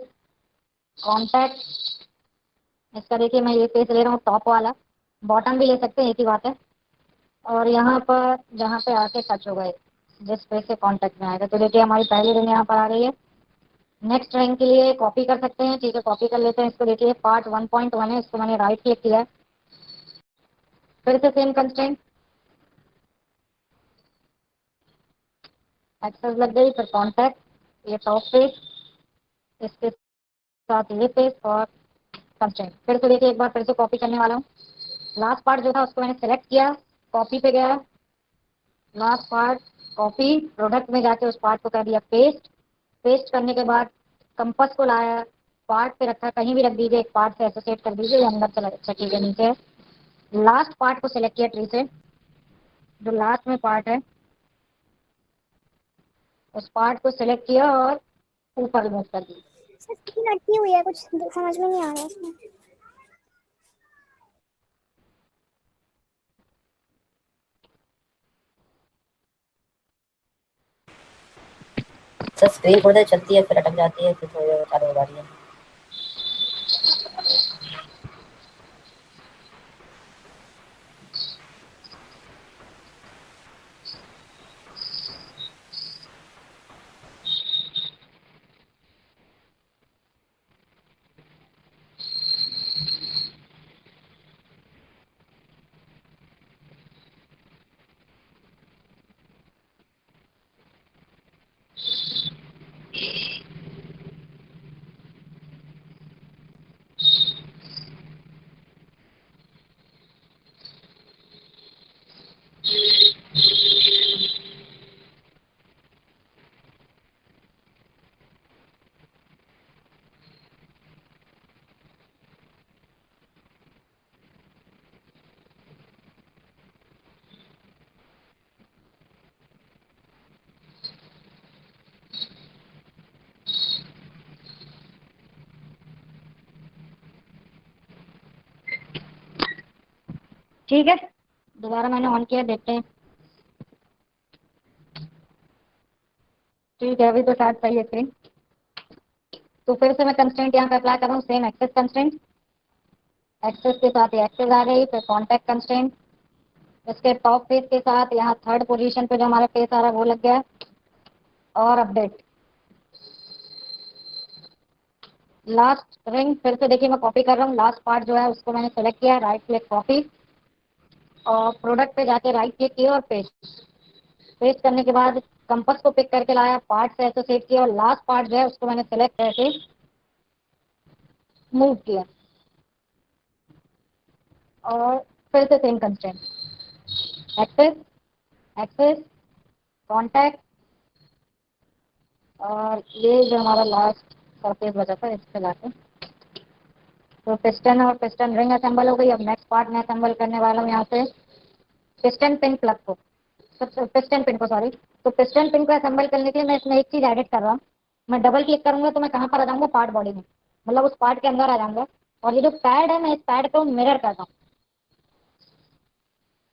कॉन्टैक्ट, इसका देखिए मैं ये पेज ले रहा हूँ टॉप वाला, बॉटम भी ले सकते हैं, एक ही बात है। और यहाँ पर जहाँ पे आके टच होगा ये, जिस पेज से कॉन्टैक्ट में आएगा, तो देखिए हमारी पहली रिंग यहाँ पर आ गई है। नेक्स्ट रिंग के लिए कॉपी कर सकते हैं, ठीक है, कॉपी कर लेते हैं इसको। देखिए पार्ट 1.1 है, इसको मैंने राइट क्लिक किया है, फिर से सेम कंस्ट्रेंट, एक्सेस लग गई, फिर कॉन्टैक्ट, ये टॉप पेज, इसके साथ ये पेज और कंस्ट्रेंट। फिर से देखिए एक बार फिर से कॉपी करने वाला हूँ। लास्ट पार्ट जो था उसको मैंने सेलेक्ट किया, कॉपी पे गया, लास्ट पार्ट कॉपी, प्रोडक्ट में जाके उस पार्ट को कर दिया पेस्ट। पेस्ट करने के बाद कंपास को लाया, पार्ट पे रखा, कहीं भी रख दीजिए, एक पार्ट से एसोसिएट कर दीजिए, ये अंदर चला चीजें नीचे है। लास्ट पार्ट को सिलेक्ट किया ट्री से, जो लास्ट में पार्ट है उस पार्ट को सिलेक्ट किया और ऊपर रिमूव कर दिया। सर स्क्रीन अटकी हुई है, कुछ समझ में नहीं आ रहा है इसमें। सर स्क्रीन थोड़ी देर चलती है फिर अटक जाती है, फिर थोड़ी देर चालू हो जाती है। ठीक है, दोबारा मैंने ऑन किया, देखते हैं। ठीक है, अभी तो शायद सही है स्क्रीन। तो फिर से मैं कंस्ट्रेंट यहाँ पे अप्लाई कर रहा हूँ, सेम एक्सेस कंस्ट्रेंट, एक्सेस के साथ ये एक्सेस आ गई, फिर कॉन्टैक्ट कंस्ट्रेंट, इसके टॉप पेज के साथ यहाँ थर्ड पोजीशन पे जो हमारा पेज आ रहा है वो लग गया, और अपडेट। लास्ट रिंग फिर से देखिए मैं कॉपी कर रहा हूँ, लास्ट पार्ट जो है उसको मैंने सेलेक्ट किया, राइट क्लिक कॉपी, और प्रोडक्ट पे जाके राइट क्लिक किया और पेस्ट। पेस्ट करने के बाद कंपास को पिक करके लाया, पार्ट से एसोसिएट किया, और लास्ट पार्ट जो है उसको मैंने सेलेक्ट करके मूव किया। और फिर से same constraint, axis, axis, contact, और ये जो हमारा लास्ट सरफेस बचा था इस पे लाके, तो पिस्टन और पिस्टन रिंग असेंबल हो गई। अब नेक्स्ट पार्ट मैं असेंबल करने वाला हूँ यहाँ से पिस्टन पिन प्लग को, पिस्टन पिन को सॉरी। तो पिस्टन पिन को असेंबल करने के लिए मैं इसमें एक चीज एडिट कर रहा हूँ। मैं डबल क्लिक करूंगा तो मैं कहाँ पर आ जाऊंगा, पार्ट बॉडी में, मतलब उस पार्ट के अंदर आ जाऊंगा। और ये जो पैड है मैं इस पैड को मिरर करता हूँ,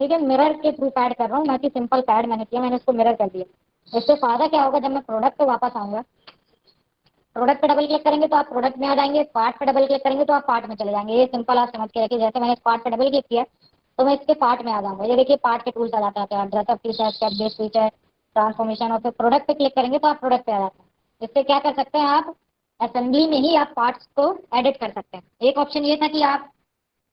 ठीक है, मिरर के थ्रू पैड कर रहा हूँ, ना कि सिंपल पैड मैंने किया, मैंने इसको मिरर कर दिया। इससे फायदा क्या होगा, जब मैं प्रोडक्ट पे वापस आऊंगा, प्रोडक्ट पे डबल क्लिक करेंगे तो आप प्रोडक्ट में आ जाएंगे, पार्ट पे डबल क्लिक करेंगे तो आप पार्ट में चले जाएंगे। ये सिंपल आप समझ के रखिए, जैसे मैंने इस पार्ट पे डबल क्लिक किया तो मैं इसके पार्ट में आ जाऊंगा। ये देखिए पार्ट के टूल्स आ जाते हैं, dress up feature, step base feature, transformation, और फिर प्रोडक्ट पे क्लिक करेंगे तो आप प्रोडक्ट पे आ जाते हैं। इससे क्या कर सकते हैं आप, असेंबली में ही आप पार्ट्स को एडिट कर सकते हैं। एक ऑप्शन ये था कि आप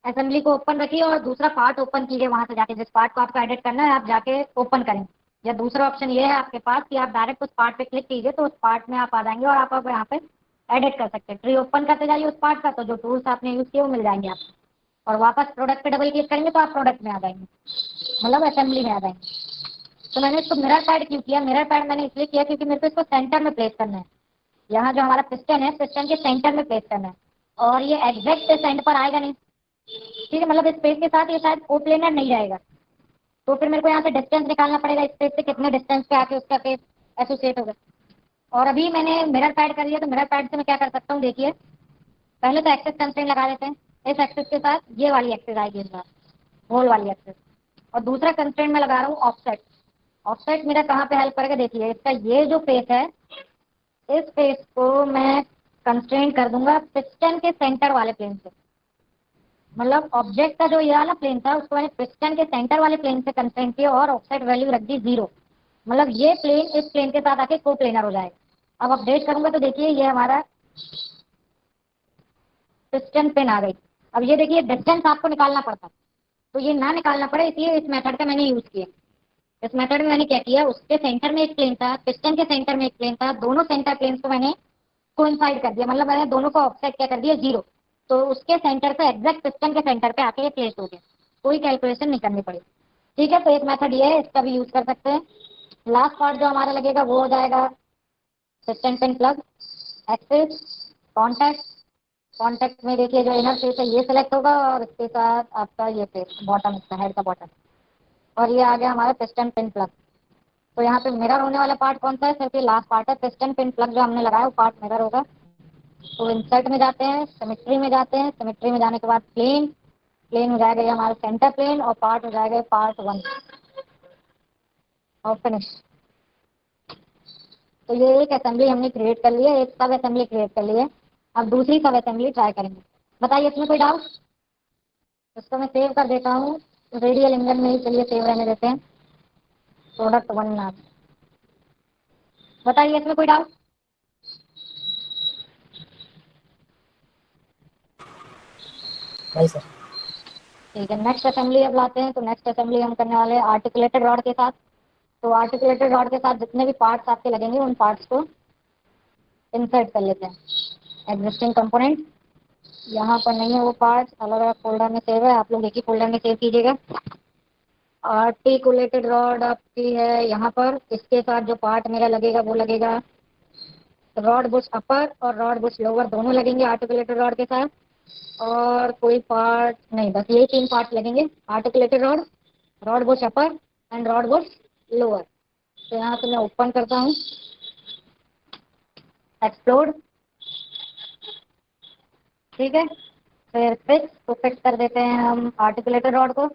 असेंबली को ओपन रखिए और दूसरा पार्ट ओपन कीजिए, वहां से जाके जिस पार्ट को आपको एडिट करना है आप जाके ओपन करें। या दूसरा ऑप्शन ये है आपके पास कि आप डायरेक्ट उस पार्ट पे क्लिक कीजिए तो उस पार्ट में आप आ जाएंगे और आप यहाँ पे एडिट कर सकते हैं। ट्री ओपन करते जाइए उस पार्ट का, तो जो टूल्स आपने यूज किए वो मिल जाएंगे आपको, और वापस प्रोडक्ट पे डबल क्लिक करेंगे तो आप प्रोडक्ट में आ जाएंगे, मतलब असेंबली में आ जाएंगे। तो मैंने इसको मिरर पैड क्यों किया, मिरर पैड मैंने इसलिए किया क्योंकि मेरे को इसको सेंटर में प्लेस करना है। यहाँ जो हमारा पिस्टन है, पिस्टन के सेंटर में प्लेस करना है, और ये एग्जैक्ट सेंटर पर आएगा नहीं, ठीक है, मतलब स्पेस के साथ ये शायद कोप्लेनर नहीं रहेगा। तो फिर मेरे को यहाँ से डिस्टेंस निकालना पड़ेगा, स्पेस से कितने डिस्टेंस पे आके उसका फेस एसोसिएट होगा। और अभी मैंने मिरर पैड कर लिया, तो मिरर पैड से मैं क्या कर सकता हूँ, देखिए पहले तो एक्सेस कंस्ट्रेंट लगा देते हैं। इस एक्सेस के साथ ये वाली एक्सेस आएगी, इस बार होल वाली एक्सेस। और दूसरा कंस्ट्रेंट मैं लगा रहा हूँ ऑफसेट। ऑफसेट मेरा कहाँ पे हेल्प करेगा, देखिए इसका ये जो फेस है, इस फेस को मैं कंस्ट्रेंट कर दूंगा पिस्टन के सेंटर वाले प्लेन से। मतलब ऑब्जेक्ट का जो ये वाला प्लेन था उसको मैंने पिस्टन के सेंटर वाले प्लेन से कंस्ट्रेंट किया और ऑफसेट वैल्यू रख दी 0। मतलब ये प्लेन इस प्लेन के साथ आके को प्लेनर हो जाएगा। अब अपडेट करूंगा तो देखिए ये हमारा पिस्टन पिन आ गई। अब ये देखिए डिस्टेंस आपको निकालना पड़ता है, तो ये ना निकालना पड़े इसलिए इस मेथड का मैंने यूज किया। इस मेथड में मैंने क्या किया, उसके सेंटर में एक प्लेन था, पिस्टन के सेंटर में एक प्लेन था, दोनों सेंटर प्लेन्स को मैंने कोइंसाइड कर दिया, मतलब मैंने दोनों को ऑफसेट क्या कर दिया 0। तो उसके सेंटर पे एग्जैक्ट पिस्टन के सेंटर पे आके ये प्लेस हो गया, कोई कैलकुलेशन नहीं करनी पड़ी। ठीक है, तो एक मेथड ये है, इसका भी यूज कर सकते हैं। लास्ट पार्ट जो हमारा लगेगा वो हो जाएगा piston pin plug, axis, contact. Contact में देखिए जो इनर फेस है ये सिलेक्ट होगा और इसके साथ आपका ये फेस बॉटम, इसका हेड का बॉटम, और ये आ गया हमारा पिस्टन पिन प्लग। तो यहाँ पे मिरर होने वाला पार्ट कौन सा है, सिर्फ ये लास्ट पार्ट है, पिस्टन पिन प्लग जो हमने लगाया वो पार्ट मिरर होगा। तो इंसर्ट में जाते हैं, सिमेट्री में जाते हैं, सिमेट्री में जाने के बाद प्लेन, प्लेन हो जाएगा ये हमारा सेंटर प्लेन, और पार्ट हो जाएगा पार्ट 1, और फिनिश। तो ये एक असेंबली हमने क्रिएट कर ली है, एक सब असेंबली क्रिएट कर ली है। अब दूसरी सब असेंबली ट्राई करेंगे। बताइए इसमें कोई डाउट? इसको मैं सेव कर देता हूँ, रेडियल इंजन में ही, चलिए सेव रहने देते हैं, प्रोडक्ट 1 नाम। बताइए इसमें कोई डाउट? नहीं सर। ठीक है, नेक्स्ट असेंबली अब लाते हैं। तो नेक्स्ट असेंबली हम करने वाले हैं आर्टिकुलेटेड रॉड के साथ। तो आर्टिकुलेटेड रॉड के साथ जितने भी पार्ट्स आपके लगेंगे उन पार्ट्स को इंसर्ट कर लेते हैं। एग्जिस्टिंग कंपोनेंट, यहाँ पर नहीं है वो पार्ट्स, अलग अलग फोल्डर में सेव है, आप लोग एक ही फोल्डर में सेव कीजिएगा। आर्टिकुलेटेड रॉड आपकी है यहाँ पर, इसके साथ जो पार्ट मेरा लगेगा वो लगेगा रॉड बुश अपर और रॉड बुश लोअर, दोनों लगेंगे आर्टिकुलेटेड रॉड के साथ। और कोई पार्ट नहीं, बस यही 3 पार्ट लगेंगे, articulated rod, rod Bush upper and rod Bush lower. तो यहाँ से मैं ओपन करता हूँ, एक्सप्लोड, ठीक है, फिर फिक्स, तो फिक्स कर देते हैं हम आर्टिकुलेटेड रॉड को।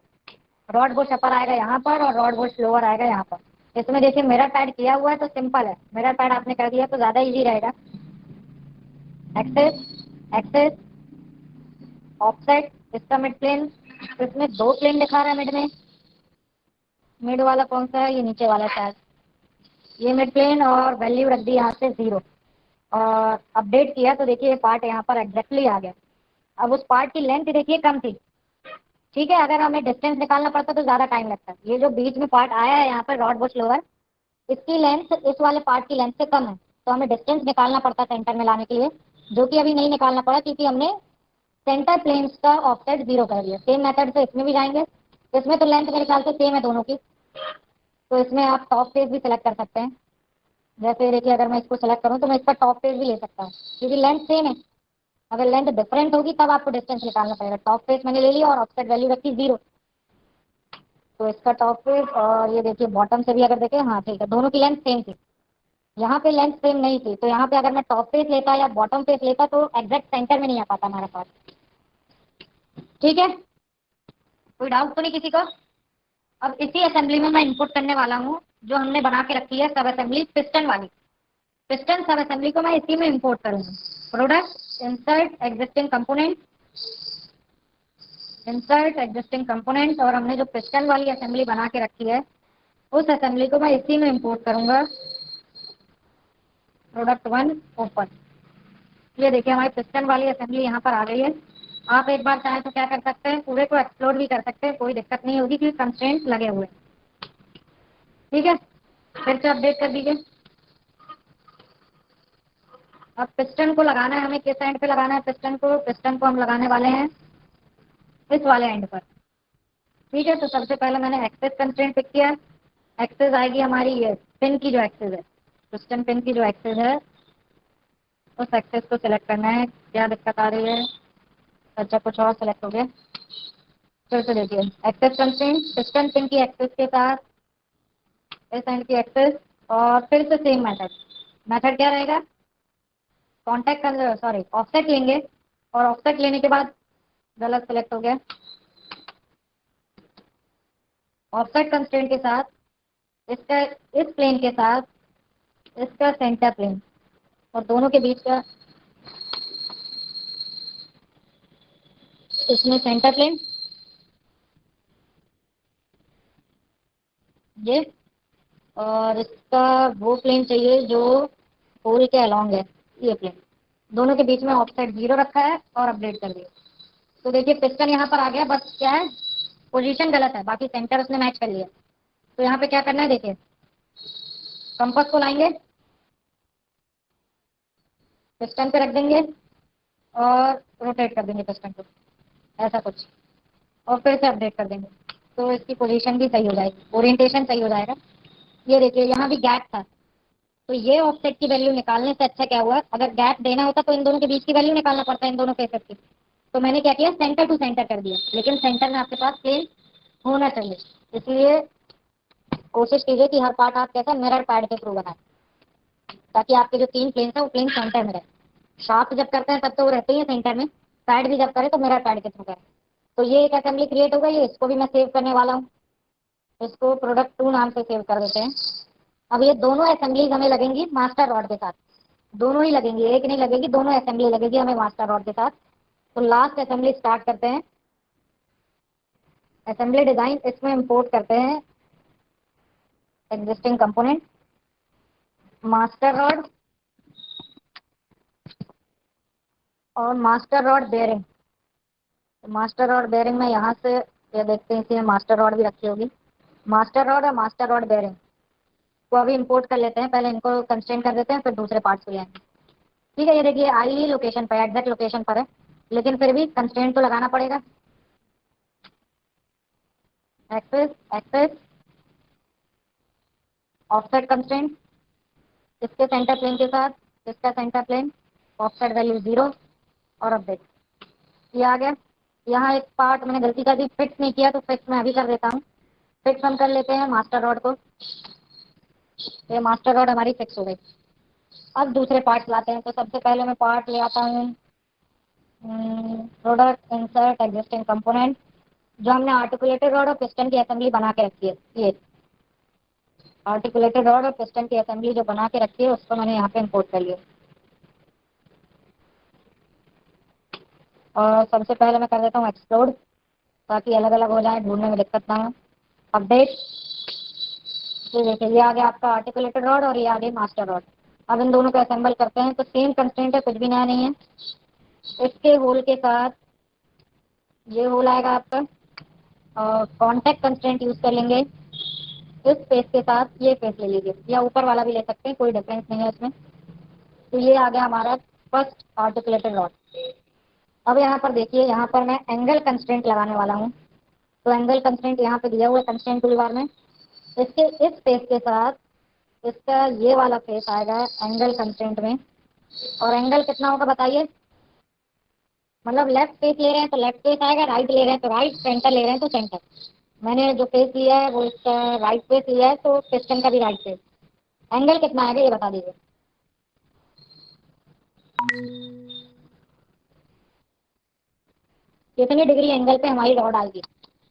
रॉड बुश अपर आएगा यहाँ पर और रॉड बुश लोअर आएगा यहाँ पर। इसमें देखिए मिरर पैड किया हुआ है तो सिंपल है, मिरर पैड आपने कर दिया तो ज़्यादा इजी रहेगा। एक्सेस, एक्सेस, ऑफसेट, इसका मिड प्लेन, इसमें 2 प्लेन दिखा रहा है मिड में, मिड वाला कौन सा है, ये नीचे वाला शायद, ये मिड प्लेन, और वैल्यू रख दी यहाँ से 0। और अपडेट किया तो देखिए ये पार्ट यहाँ पर एग्जैक्टली आ गया। अब उस पार्ट की लेंथ देखिए कम थी, ठीक है, अगर हमें डिस्टेंस निकालना पड़ता तो ज़्यादा टाइम लगता है। ये जो बीच में पार्ट आया है यहाँ पर रॉड बुश लोअर, इसकी लेंथ इस वाले पार्ट की लेंथ से कम है, तो हमें डिस्टेंस निकालना पड़ता सेंटर में लाने के लिए, जो कि अभी नहीं निकालना पड़ा क्योंकि हमने सेंटर प्लेन्स का ऑफसेट 0 कर दिया। सेम मेथड से इसमें भी जाएंगे। इसमें तो लेंथ मेरे ख्याल से सेम है दोनों की, तो इसमें आप टॉप फेस भी सिलेक्ट कर सकते हैं। जैसे देखिए अगर मैं इसको सेलेक्ट करूँ तो मैं इसका टॉप फेस भी ले सकता हूँ, क्योंकि लेंथ सेम है। अगर लेंथ डिफरेंट होगी तब आपको डिस्टेंस निकालना पड़ेगा। टॉप फेस मैंने ले लिया और ऑफसेट वैल्यू रखी 0, तो इसका टॉप फेस और ये देखिए बॉटम से भी अगर देखें, हाँ ठीक है, दोनों की लेंथ सेम थी। यहाँ पे लेंथ सेम नहीं थी, तो यहाँ पे अगर मैं टॉप फेस लेता या बॉटम फेस लेता तो एग्जैक्ट सेंटर में नहीं आ पाता हमारे पास। ठीक है, कोई डाउट तो नहीं किसी को? अब इसी असेंबली में मैं इनपुट करने वाला हूँ जो हमने बना के रखी है सब असेंबली, पिस्टन वाली। पिस्टन सब असेंबली को मैं इसी में इंपोर्ट करूंगा। Product, insert existing component, insert existing component, और हमने जो पिस्टन वाली असेंबली बना के रखी है उस असेंबली को मैं इसी में इंपोर्ट करूंगा। Product 1 open. ये देखिए हमारी पिस्टन वाली असेंबली यहाँ पर आ गई है। आप एक बार चाहें तो क्या कर सकते हैं, पूरे को एक्सप्लोर भी कर सकते हैं, कोई दिक्कत नहीं होगी क्योंकि कंस्ट्रेंट्स लगे हुए हैं। ठीक है, फिर से अपडेट कर दीजिए। अब पिस्टन को लगाना है हमें, किस एंड पे लगाना है पिस्टन को हम लगाने वाले हैं इस वाले एंड पर। ठीक है, तो सबसे पहले मैंने एक्सेस कंस्ट्रेंट पिक किया। एक्सेस आएगी हमारी ये पिन की जो एक्सेस है, पिस्टन पिन की जो एक्सेस है उस एक्सेस को सिलेक्ट करना है। क्या दिक्कत आ रही है? अच्छा, कुछ और सिलेक्ट हो गया। फिर से देखिए एक्सेस कंस्ट्रेंट पिस्टन पिन की एक्सेस के साथ इस एंड की एक्सेस, और फिर से सेम मेथड। मेथड क्या रहेगा? कॉन्टैक्ट सॉरी ऑफसेट लेंगे, और ऑफसेट लेने के बाद गलत सिलेक्ट हो गया। ऑफसेट कंस्ट्रेंट के साथ इसका, इस प्लेन के साथ इसका सेंटर प्लेन, और दोनों के बीच का इसमें सेंटर प्लेन ये, और इसका वो प्लेन चाहिए जो होल के अलोंग है, ये प्लेन। दोनों के बीच में ऑफसेट 0 रखा है और अपडेट कर दिया। तो देखिए पिस्टन यहाँ पर आ गया, बस क्या है पोजीशन गलत है, बाकी सेंटर उसने मैच कर लिया। तो यहाँ पे क्या करना है, देखिए कंपास को लाएंगे, पिस्टन पे रख देंगे और रोटेट कर देंगे पिस्टन को, ऐसा कुछ, और फिर से अपडेट कर देंगे तो इसकी पोजीशन भी सही हो जाएगी, ओरिएंटेशन सही हो जाएगा। ये देखिए यहाँ भी गैप था, तो ये ऑफसेट की वैल्यू निकालने से अच्छा क्या हुआ, अगर गैप देना होता तो इन दोनों के बीच की वैल्यू निकालना पड़ता है, इन दोनों फेसेस की। तो मैंने क्या किया, सेंटर टू सेंटर कर दिया, लेकिन सेंटर में आपके पास प्लेन होना चाहिए। इसलिए कोशिश कीजिए कि हर पार्ट आप कैसा मिरर पैड के थ्रू बनाएं, ताकि आपके जो 3 प्लेन है वो प्लेन सेंटर में रहे। शार्प जब करते हैं तब तो वो रहते ही है सेंटर में, पैड भी जब करें तो मिरर पैड के थ्रू करें। तो ये एक असेंबली क्रिएट हो गई है, इसको भी मैं सेव करने वाला हूँ। इसको प्रोडक्ट 2 नाम से सेव कर देते हैं। अब ये दोनों असेंबलीज हमें लगेंगी मास्टर रॉड के साथ, दोनों ही लगेंगी, एक नहीं लगेगी, दोनों असेंबली लगेगी हमें मास्टर रॉड के साथ। तो लास्ट असेंबली स्टार्ट करते हैं। असेंबली डिजाइन इसमें इंपोर्ट करते हैं एग्जिस्टिंग कंपोनेंट, मास्टर रॉड और मास्टर रॉड बेयरिंग। तो मास्टर रॉड बेयरिंग में यहाँ से ये देखते हैं इसमें मास्टर रॉड भी रखी होगी। मास्टर रॉड और मास्टर रॉड बेयरिंग को अभी इंपोर्ट कर लेते हैं, पहले इनको कंस्ट्रेंट कर देते हैं फिर दूसरे पार्ट्स को ले आएंगे। ठीक है, ये देखिए आई ही लोकेशन पर, एग्जैक्ट लोकेशन पर है, लेकिन फिर भी कंस्ट्रेंट तो लगाना पड़ेगा। एक्सेस एक्सेस ऑफसेट कंस्ट्रेंट, इसके सेंटर प्लेन के साथ इसका सेंटर प्लेन, ऑफसेट वैल्यू 0 और अपडेट। ये आ गया। यहाँ एक पार्ट मैंने गलती कर दी, फिक्स नहीं किया, तो फिक्स मैं अभी कर देता हूँ। फिक्स हम कर लेते हैं मास्टर रॉड को, ये मास्टर रॉड हमारी फिक्स हो गई। अब दूसरे पार्ट्स लाते हैं, तो सबसे पहले मैं पार्ट ले आता हूँ प्रोडक्ट इंसर्ट एग्जिस्टिंग कंपोनेंट, जो हमने आर्टिकुलेटेड रॉड और पिस्टन की असेंबली बना के रखी है। ये आर्टिकुलेटेड रॉड और पिस्टन की असेंबली जो बना के रखी है उसको मैंने यहाँ पे इंपोर्ट कर लिया। और सबसे पहले मैं कर देता हूँ एक्सप्लोड, ताकि अलग अलग हो जाए, ढूंढने में दिक्कत ना हो। अपडेट। ये देखिए ये आ गया आपका आर्टिकुलेटेड रॉड और ये आ गई मास्टर रॉड। अब इन दोनों को असेंबल करते हैं, तो सेम कंस्ट्रेंट है, कुछ भी नया नहीं है। इसके होल के साथ ये होल आएगा आपका, और कॉन्टैक्ट कंस्ट्रेंट यूज कर लेंगे इस फेस के साथ, ये फेस ले लीजिए या ऊपर वाला भी ले सकते हैं, कोई डिफरेंस नहीं है उसमें। तो ये आ गया हमारा फर्स्ट आर्टिकुलेटेड रॉड। अब यहाँ पर देखिए, यहाँ पर मैं एंगल कंस्ट्रेंट लगाने वाला हूँ। तो एंगल कंस्ट्रेंट यहाँ पे दिया हुआ है कंस्ट्रेंट टूल बार में। इसके इस फेस के साथ इसका ये वाला फेस आएगा एंगल कंस्ट्रेंट में। और एंगल कितना होगा बताइए? मतलब लेफ्ट फेस ले रहे हैं तो लेफ्ट फेस आएगा, राइट ले रहे हैं तो राइट, सेंटर ले रहे हैं तो सेंटर। मैंने जो फेस लिया है वो इसका राइट फेस लिया है, तो पिस्टन का भी राइट फेस। एंगल कितना आएगा ये बता दीजिए। कितनी डिग्री एंगल पे हमारी रॉड आएगी?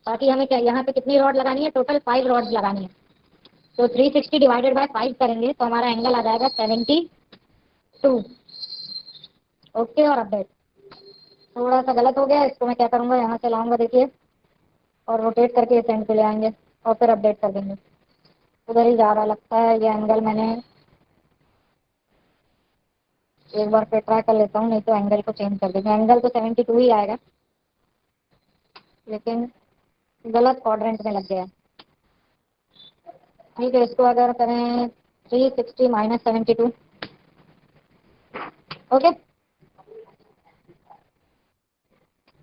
बाकी हमें क्या यहाँ पे कितनी रॉड लगानी है? टोटल 5 रॉड लगानी है। तो 360 डिवाइडेड बाय 5 करेंगे तो हमारा एंगल आ जाएगा 72। ओके, और अपडेट। थोड़ा सा गलत हो गया, इसको मैं क्या करूंगा, यहाँ से लाऊंगा देखिए, और रोटेट करके इस एंड पे ले आएंगे और फिर अपडेट कर देंगे। उधर ही जा रहा लगता है ये एंगल। मैंने एक बार फिर ट्राई कर लेता हूँ, नहीं तो एंगल को चेंज कर देंगे। एंगल तो 72 ही आएगा, लेकिन गलत क्वाड्रेंट में लग गया है। ठीक है, इसको अगर करें 360 माइनस 72। ओके,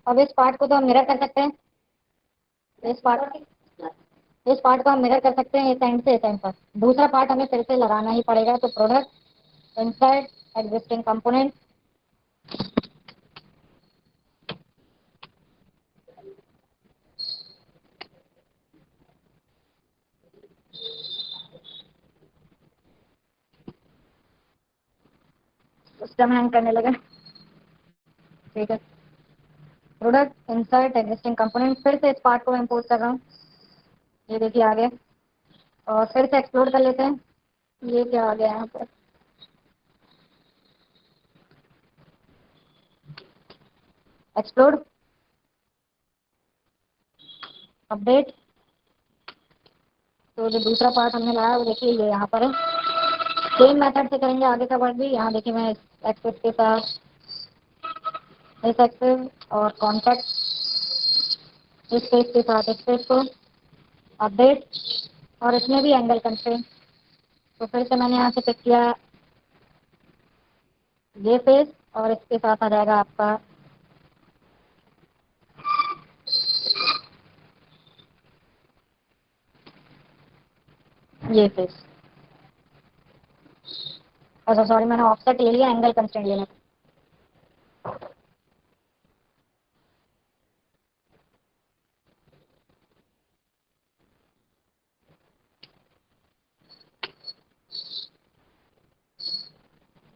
अब इस पार्ट को तो हम मिरर कर सकते हैं। इस पार्ट को हम मिरर कर सकते हैं इस एंड से इस एंड पर। दूसरा पार्ट हमें फिर से लगाना ही पड़ेगा। तो product insert existing component, system hang करने लगा। ठीक है, प्रोडक्ट इंसर्ट एग्जिस्टिंग कंपोनेंट, फिर से इस पार्ट को मैं इंपोर्ट कर रहा हूँ। ये देखिए आ गया। और फिर से एक्सप्लोर कर लेते हैं। ये क्या आ गया यहाँ पर? Explore, update. तो जो दूसरा पार्ट हमने लाया वो देखिए ये यहाँ पर है। सेम मेथड से करेंगे आगे का पार्ट भी। यहाँ देखिए मैं इस एक्सेस के साथ इस एक्सेस और कॉन्टेक्ट, इस पेज के साथ इस पेज को अपडेट, और इसमें भी एंगल कंस्ट्रेंट। तो फिर से मैंने यहाँ से पिक किया ये पेज, और इसके साथ आ जाएगा आपका ये पेज। अच्छा सॉरी, मैंने ऑफसेट ले लिया, एंगल कंस्ट्रेंट लेना।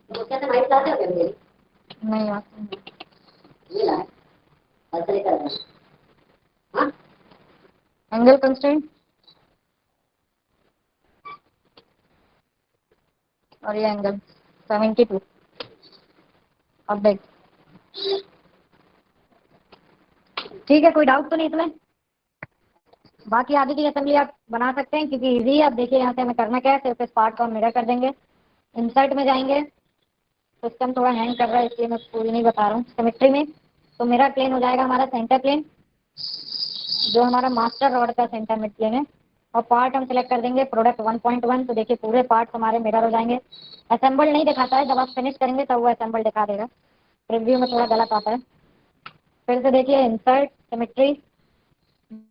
तो क्या वाइट लाते हो क्या मेरी? नहीं आते हैं। ये लाए ऐसे करना। हाँ, एंगल कंस्ट्रेंट और ये एंगल 72। अपडेट। ठीक है, कोई डाउट तो नहीं इसमें? बाकी आगे की असेंबली आप बना सकते हैं क्योंकि इजी है। अब देखिए यहाँ से हमें करना क्या है, सिर्फ इस पार्ट को हम मिरर कर देंगे। इंसर्ट में जाएंगे, सिस्टम थोड़ा हैंग कर रहा है इसलिए मैं पूरी नहीं बता रहा हूँ। सिमेट्री में तो मेरा प्लेन हो जाएगा हमारा सेंटर प्लेन, जो हमारा मास्टर रॉड का सेंटर मिड प्लेन है। और पार्ट हम सिलेक्ट कर देंगे प्रोडक्ट 1.1। तो देखिए पूरे पार्ट हमारे मिरर हो जाएंगे। असेंबल नहीं दिखाता है, जब आप फिनिश करेंगे तब वो असेंबल दिखा देगा। प्रीव्यू में थोड़ा गलत आता है। फिर से देखिए इंसर्ट सिमेट्री,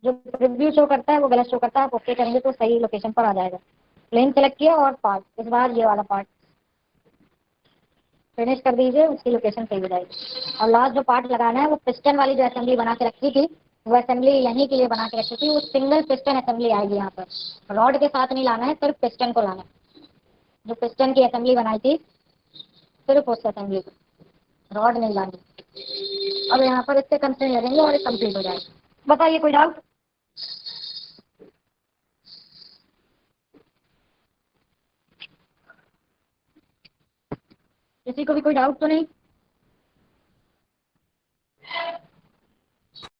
जो प्रीव्यू शो करता है वो गलत शो करता है। आप ओके करेंगे तो सही लोकेशन पर आ जाएगा। प्लेन सेलेक्ट किया और पार्ट, इस बार ये वाला पार्ट फिनिश कर दीजिए, उसकी लोकेशन सही हो जाएगी। और लास्ट जो पार्ट लगाना है वो पिस्टन वाली जो असेंबली बना के रखी थी, वो असेंबली यहीं के लिए बना के रखी थी। वो सिंगल पिस्टन असेंबली आएगी यहाँ पर। रॉड के साथ नहीं लाना है, सिर्फ पिस्टन को लाना है। जो पिस्टन की असेंबली बनाई थी सिर्फ उस असेंबली को, रॉड नहीं लानी। अब यहाँ पर इससे कंस्ट्रेंट लगेंगे और कंप्लीट हो जाएगा। बताइए कोई डाउट? किसी को भी कोई डाउट तो नहीं?